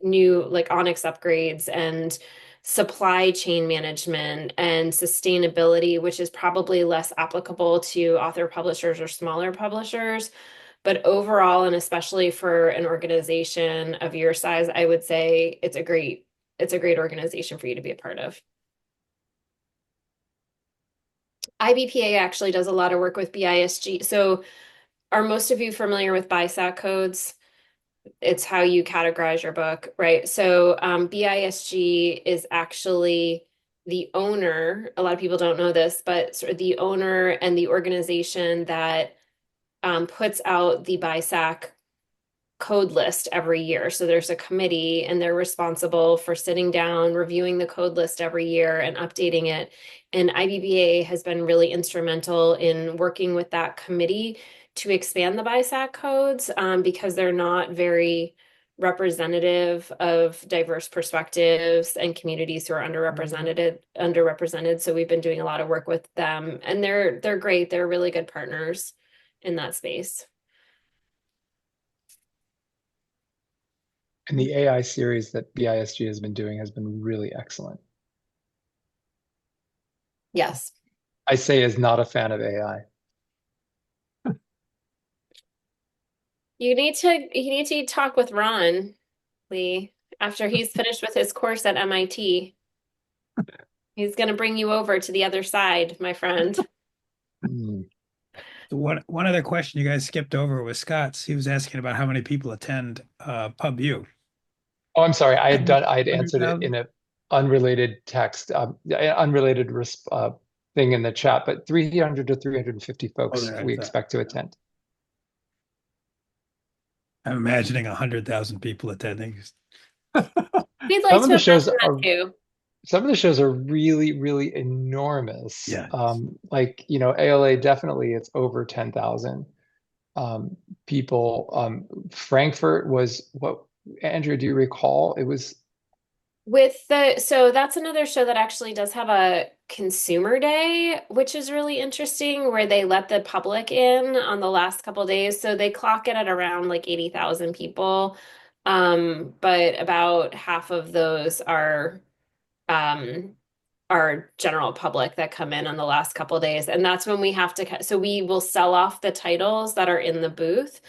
new like Onyx upgrades and supply chain management and sustainability, which is probably less applicable to author publishers or smaller publishers. But overall, and especially for an organization of your size, I would say it's a great organization for you to be a part of. IBPA actually does a lot of work with BISG. So are most of you familiar with BISAC codes? It's how you categorize your book, right? So BISG is actually the owner. A lot of people don't know this, but sort of the owner and the organization that puts out the BISAC code list every year. So there's a committee and they're responsible for sitting down, reviewing the code list every year and updating it. And IBBA has been really instrumental in working with that committee to expand the BISAC codes because they're not very representative of diverse perspectives and communities who are underrepresented. So we've been doing a lot of work with them, and they're great. They're really good partners in that space. And the AI series that BISG has been doing has been really excellent. Yes. I say as not a fan of AI. You need to talk with Ron, Lee, after he's finished with his course at MIT. He's going to bring you over to the other side, my friend. Hmm. So one other question you guys skipped over was Scott's. He was asking about how many people attend PubU. Oh, I'm sorry. I had answered it 100,000? in an unrelated text, unrelated thing in the chat, but 300 to 350 Oh, folks there, I we thought. expect to attend. I'm imagining 100,000 people attending. We'd Some like of to the imagine shows that are too. some of the shows are really, really enormous. Yeah. Like, ALA definitely it's over 10,000 people. Frankfurt was what, Andrea, do you recall? It was, So that's another show that actually does have a consumer day, which is really interesting, where they let the public in on the last couple days. So they clock it at around like 80,000 people. But about half of those um, are general public that come in on the last couple days. And that's when we have to, so we will sell off the titles that are in the booth.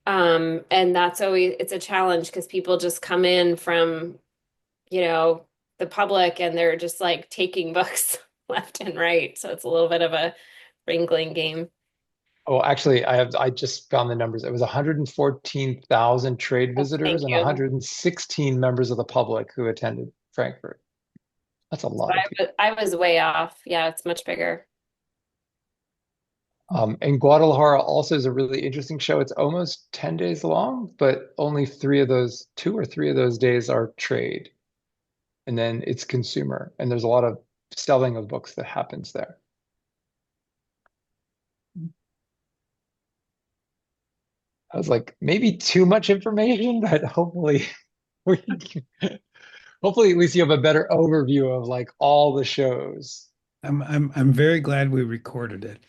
And that's always, it's a challenge because people just come in from you know, the public and they're just like taking books left and right. So it's a little bit of a wrangling game. oh, actually, I just found the numbers. It was 114,000 trade Oh, thank visitors and you. 116 members of the public who attended Frankfurt. That's a So lot of people. I was way off. Yeah, it's much bigger. And Guadalajara also is a really interesting show. It's almost 10 days long, but only 2 or 3 of those days are trade. And then it's consumer. And there's a lot of selling of books that happens there. I was like, maybe too much information, but hopefully we Hopefully, at least you have a better overview of like all the shows. I'm very glad we recorded it.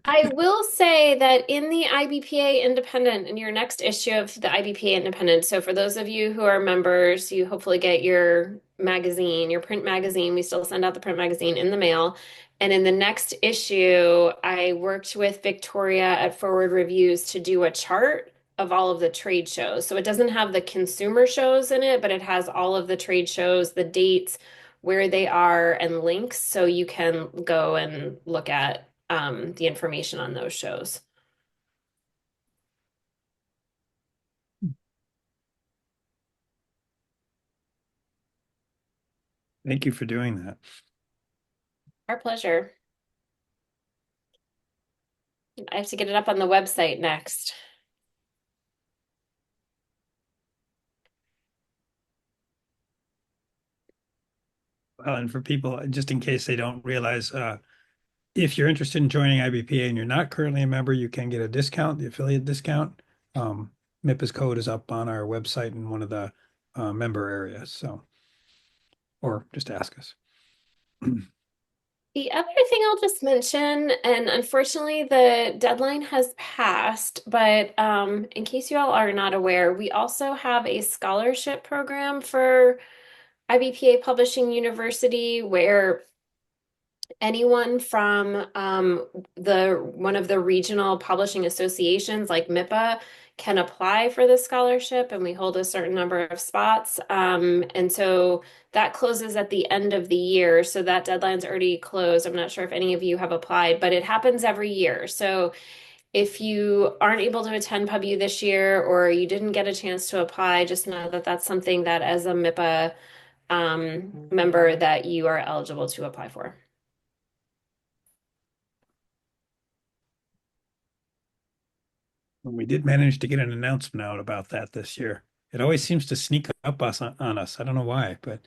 I will say that in the IBPA Independent, in your next issue of the IBPA Independent, so for those of you who are members, you hopefully get your magazine, your print magazine. We still send out the print magazine in the mail. And in the next issue, I worked with Victoria at Forward Reviews to do a chart of all of the trade shows. So it doesn't have the consumer shows in it, but it has all of the trade shows, the dates, where they are, and links, so you can go and look at the information on those shows. Thank you for doing that. Our pleasure. I have to get it up on the website next. Well, and for people, just in case they don't realize, if you're interested in joining IBPA and you're not currently a member, you can get a discount, the affiliate discount. MiPA's code is up on our website in one of the member areas. So, or just ask us. The other thing I'll just mention, and unfortunately the deadline has passed, but in case you all are not aware, we also have a scholarship program for IBPA Publishing University where anyone from the one of the regional publishing associations like MiPA can apply for the scholarship, and we hold a certain number of spots. And so that closes at the end of the year. So that deadline's already closed. I'm not sure if any of you have applied, but it happens every year. So if you aren't able to attend PubU this year or you didn't get a chance to apply, just know that that's something that as a MiPA member that you are eligible to apply for. We did manage to get an announcement out about that this year. It always seems to sneak up on us. I don't know why, but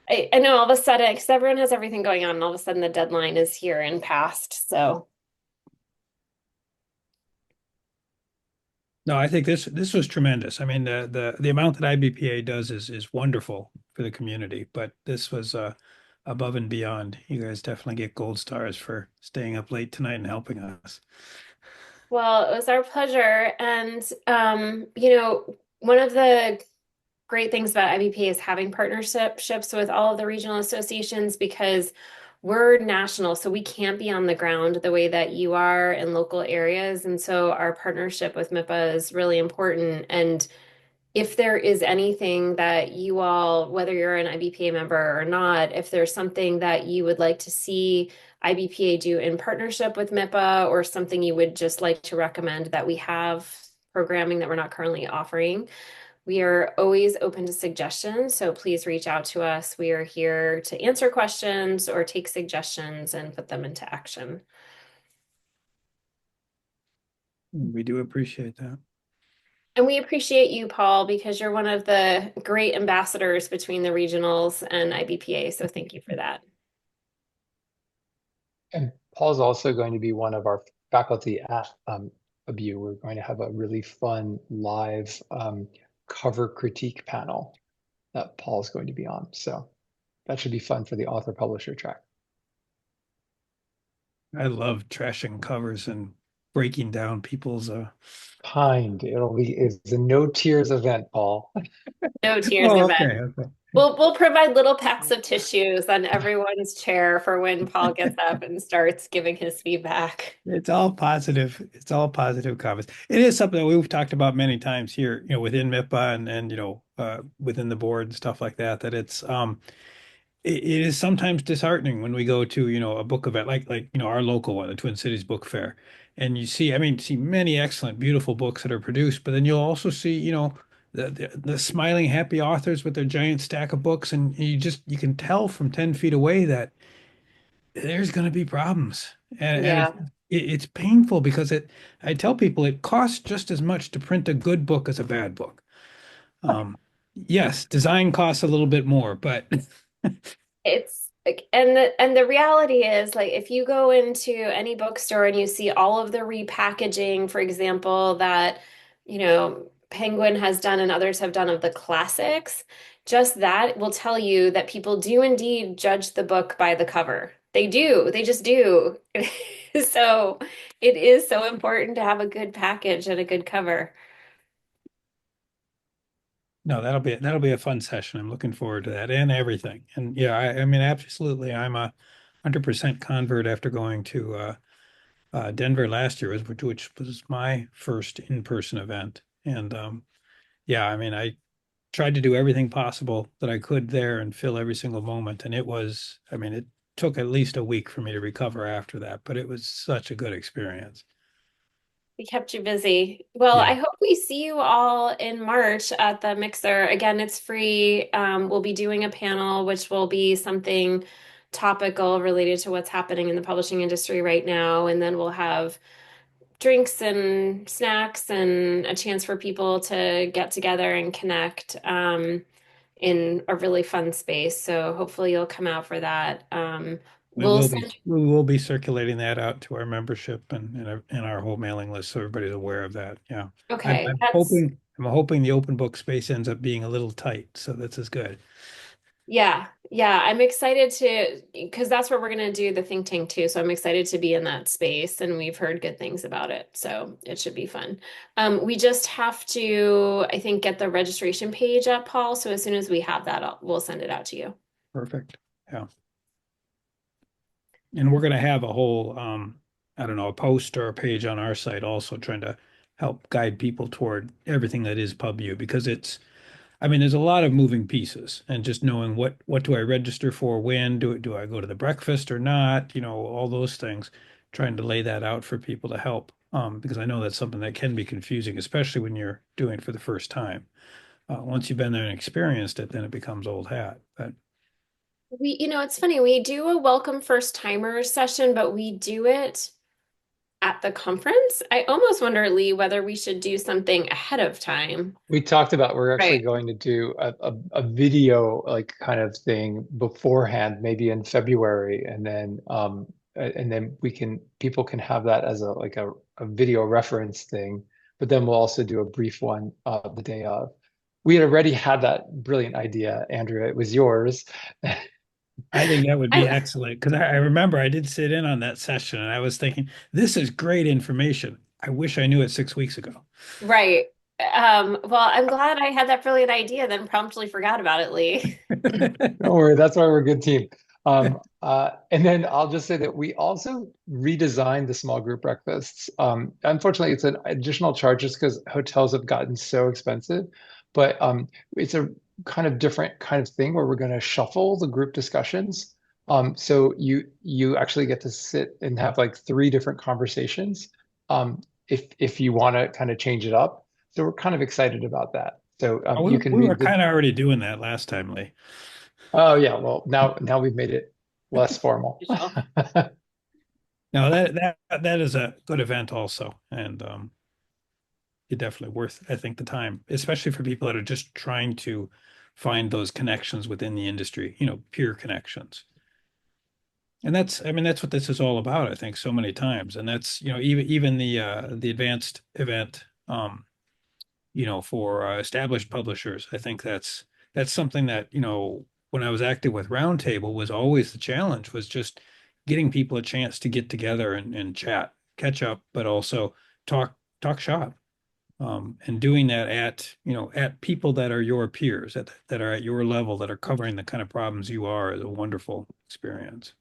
I know all of a sudden, because everyone has everything going on, and all of a sudden the deadline is here and past. So no, I think this was tremendous. I mean, the amount that IBPA does is wonderful for the community, but this was above and beyond. You guys definitely get gold stars for staying up late tonight and helping us. well, it was our pleasure. And one of the great things about IBPA is having partnerships with all of the regional associations because we're national, so we can't be on the ground the way that you are in local areas. And so our partnership with MiPA is really important. And if there is anything that you all, whether you're an IBPA member or not, if there's something that you would like to see IBPA do in partnership with MiPA or something you would just like to recommend that we have programming that we're not currently offering, we are always open to suggestions. So please reach out to us. We are here to answer questions or take suggestions and put them into action. We do appreciate that. And we appreciate you, Paul, because you're one of the great ambassadors between the regionals and IBPA. So thank you for that. And Paul's also going to be one of our faculty at ABU. We're going to have a really fun live cover critique panel that Paul's going to be on. So that should be fun for the author publisher track. I love trashing covers and breaking down people's It's a no tears event, Paul. No tears Oh, event. okay, okay. We'll provide little packs of tissues on everyone's chair for when Paul gets up and starts giving his feedback. It's all positive. It's all positive comments. It is something that we've talked about many times here, within MIPA and within the board and stuff like that, that it is sometimes disheartening when we go to, a book event like our local one, the Twin Cities Book Fair. And see many excellent, beautiful books that are produced, but then you'll also see, the smiling, happy authors with their giant stack of books, and you can tell from 10 feet away that there's going to be problems, and Yeah. it's painful because I tell people it costs just as much to print a good book as a bad book. Yes, design costs a little bit more, but It's like, and the reality is like if you go into any bookstore and you see all of the repackaging, for example, that, Penguin has done and others have done of the classics, just that will tell you that people do indeed judge the book by the cover. They do. They just do. So it is so important to have a good package and a good cover. No, that'll be a fun session. I'm looking forward to that and everything. And yeah, I mean, absolutely. I'm a 100% convert after going to Denver last year, which was my first in-person event. And yeah, I mean, I tried to do everything possible that I could there and fill every single moment. And it was, I mean, it took at least a week for me to recover after that, but it was such a good experience. We kept you busy. Well, Yeah, I hope we see you all in March at the Mixer. Again, it's free. We'll be doing a panel, which will be something topical related to what's happening in the publishing industry right now. And then we'll have drinks and snacks and a chance for people to get together and connect in a really fun space. So hopefully you'll come out for that. We'll send. we will be circulating that out to our membership and our whole mailing list so everybody's aware of that. Yeah. Okay, I'm hoping the open book space ends up being a little tight, so this is good. yeah, yeah. I'm excited to because that's where we're gonna do the think tank too. So I'm excited to be in that space, and we've heard good things about it. So it should be fun. We just have to, I think, get the registration page up, Paul. So as soon as we have that, we'll send it out to you. Perfect. Yeah. And we're going to have a whole, I don't know, a post or a page on our site also trying to help guide people toward everything that is PubU because I mean, there's a lot of moving pieces and just knowing what do I register for, when do I go to the breakfast or not, all those things, trying to lay that out for people to help. Because I know that's something that can be confusing, especially when you're doing it for the first time. Once you've been there and experienced it, then it becomes old hat. But It's funny, we do a welcome first timers session, but we do it at the conference. I almost wonder, Lee, whether we should do something ahead of time. We talked about we're actually Right. going to do a video like kind of thing beforehand, maybe in February, and then we can people can have that as a video reference thing. But then we'll also do a brief one the day of. We had already had that brilliant idea, Andrea. It was yours. I think that would be I'm excellent because I remember I did sit in on that session and I was thinking, this is great information. I wish I knew it 6 weeks ago. right. Well, I'm glad I had that brilliant idea, then promptly forgot about it, Lee. Don't worry, that's why we're a good team. And then I'll just say that we also redesigned the small group breakfasts. Unfortunately, it's an additional charge just because hotels have gotten so expensive, but it's a kind of different kind of thing where we're going to shuffle the group discussions. So you actually get to sit and have like three different conversations, if you want to kind of change it up. So we're kind of excited about that. So Oh, you can we were read the kind of already doing that last time, Lee. Oh yeah, well now we've made it less formal. Official. No, that is a good event also, and it's definitely worth, I think, the time, especially for people that are just trying to find those connections within the industry, peer connections. And I mean, that's what this is all about, I think, so many times. And that's, even the advanced event, for established publishers. I think that's something that, when I was active with Roundtable was always the challenge was just getting people a chance to get together and chat, catch up, but also talk shop. And doing that at people that are your peers, that are at your level, that are covering the kind of problems you are is a wonderful experience.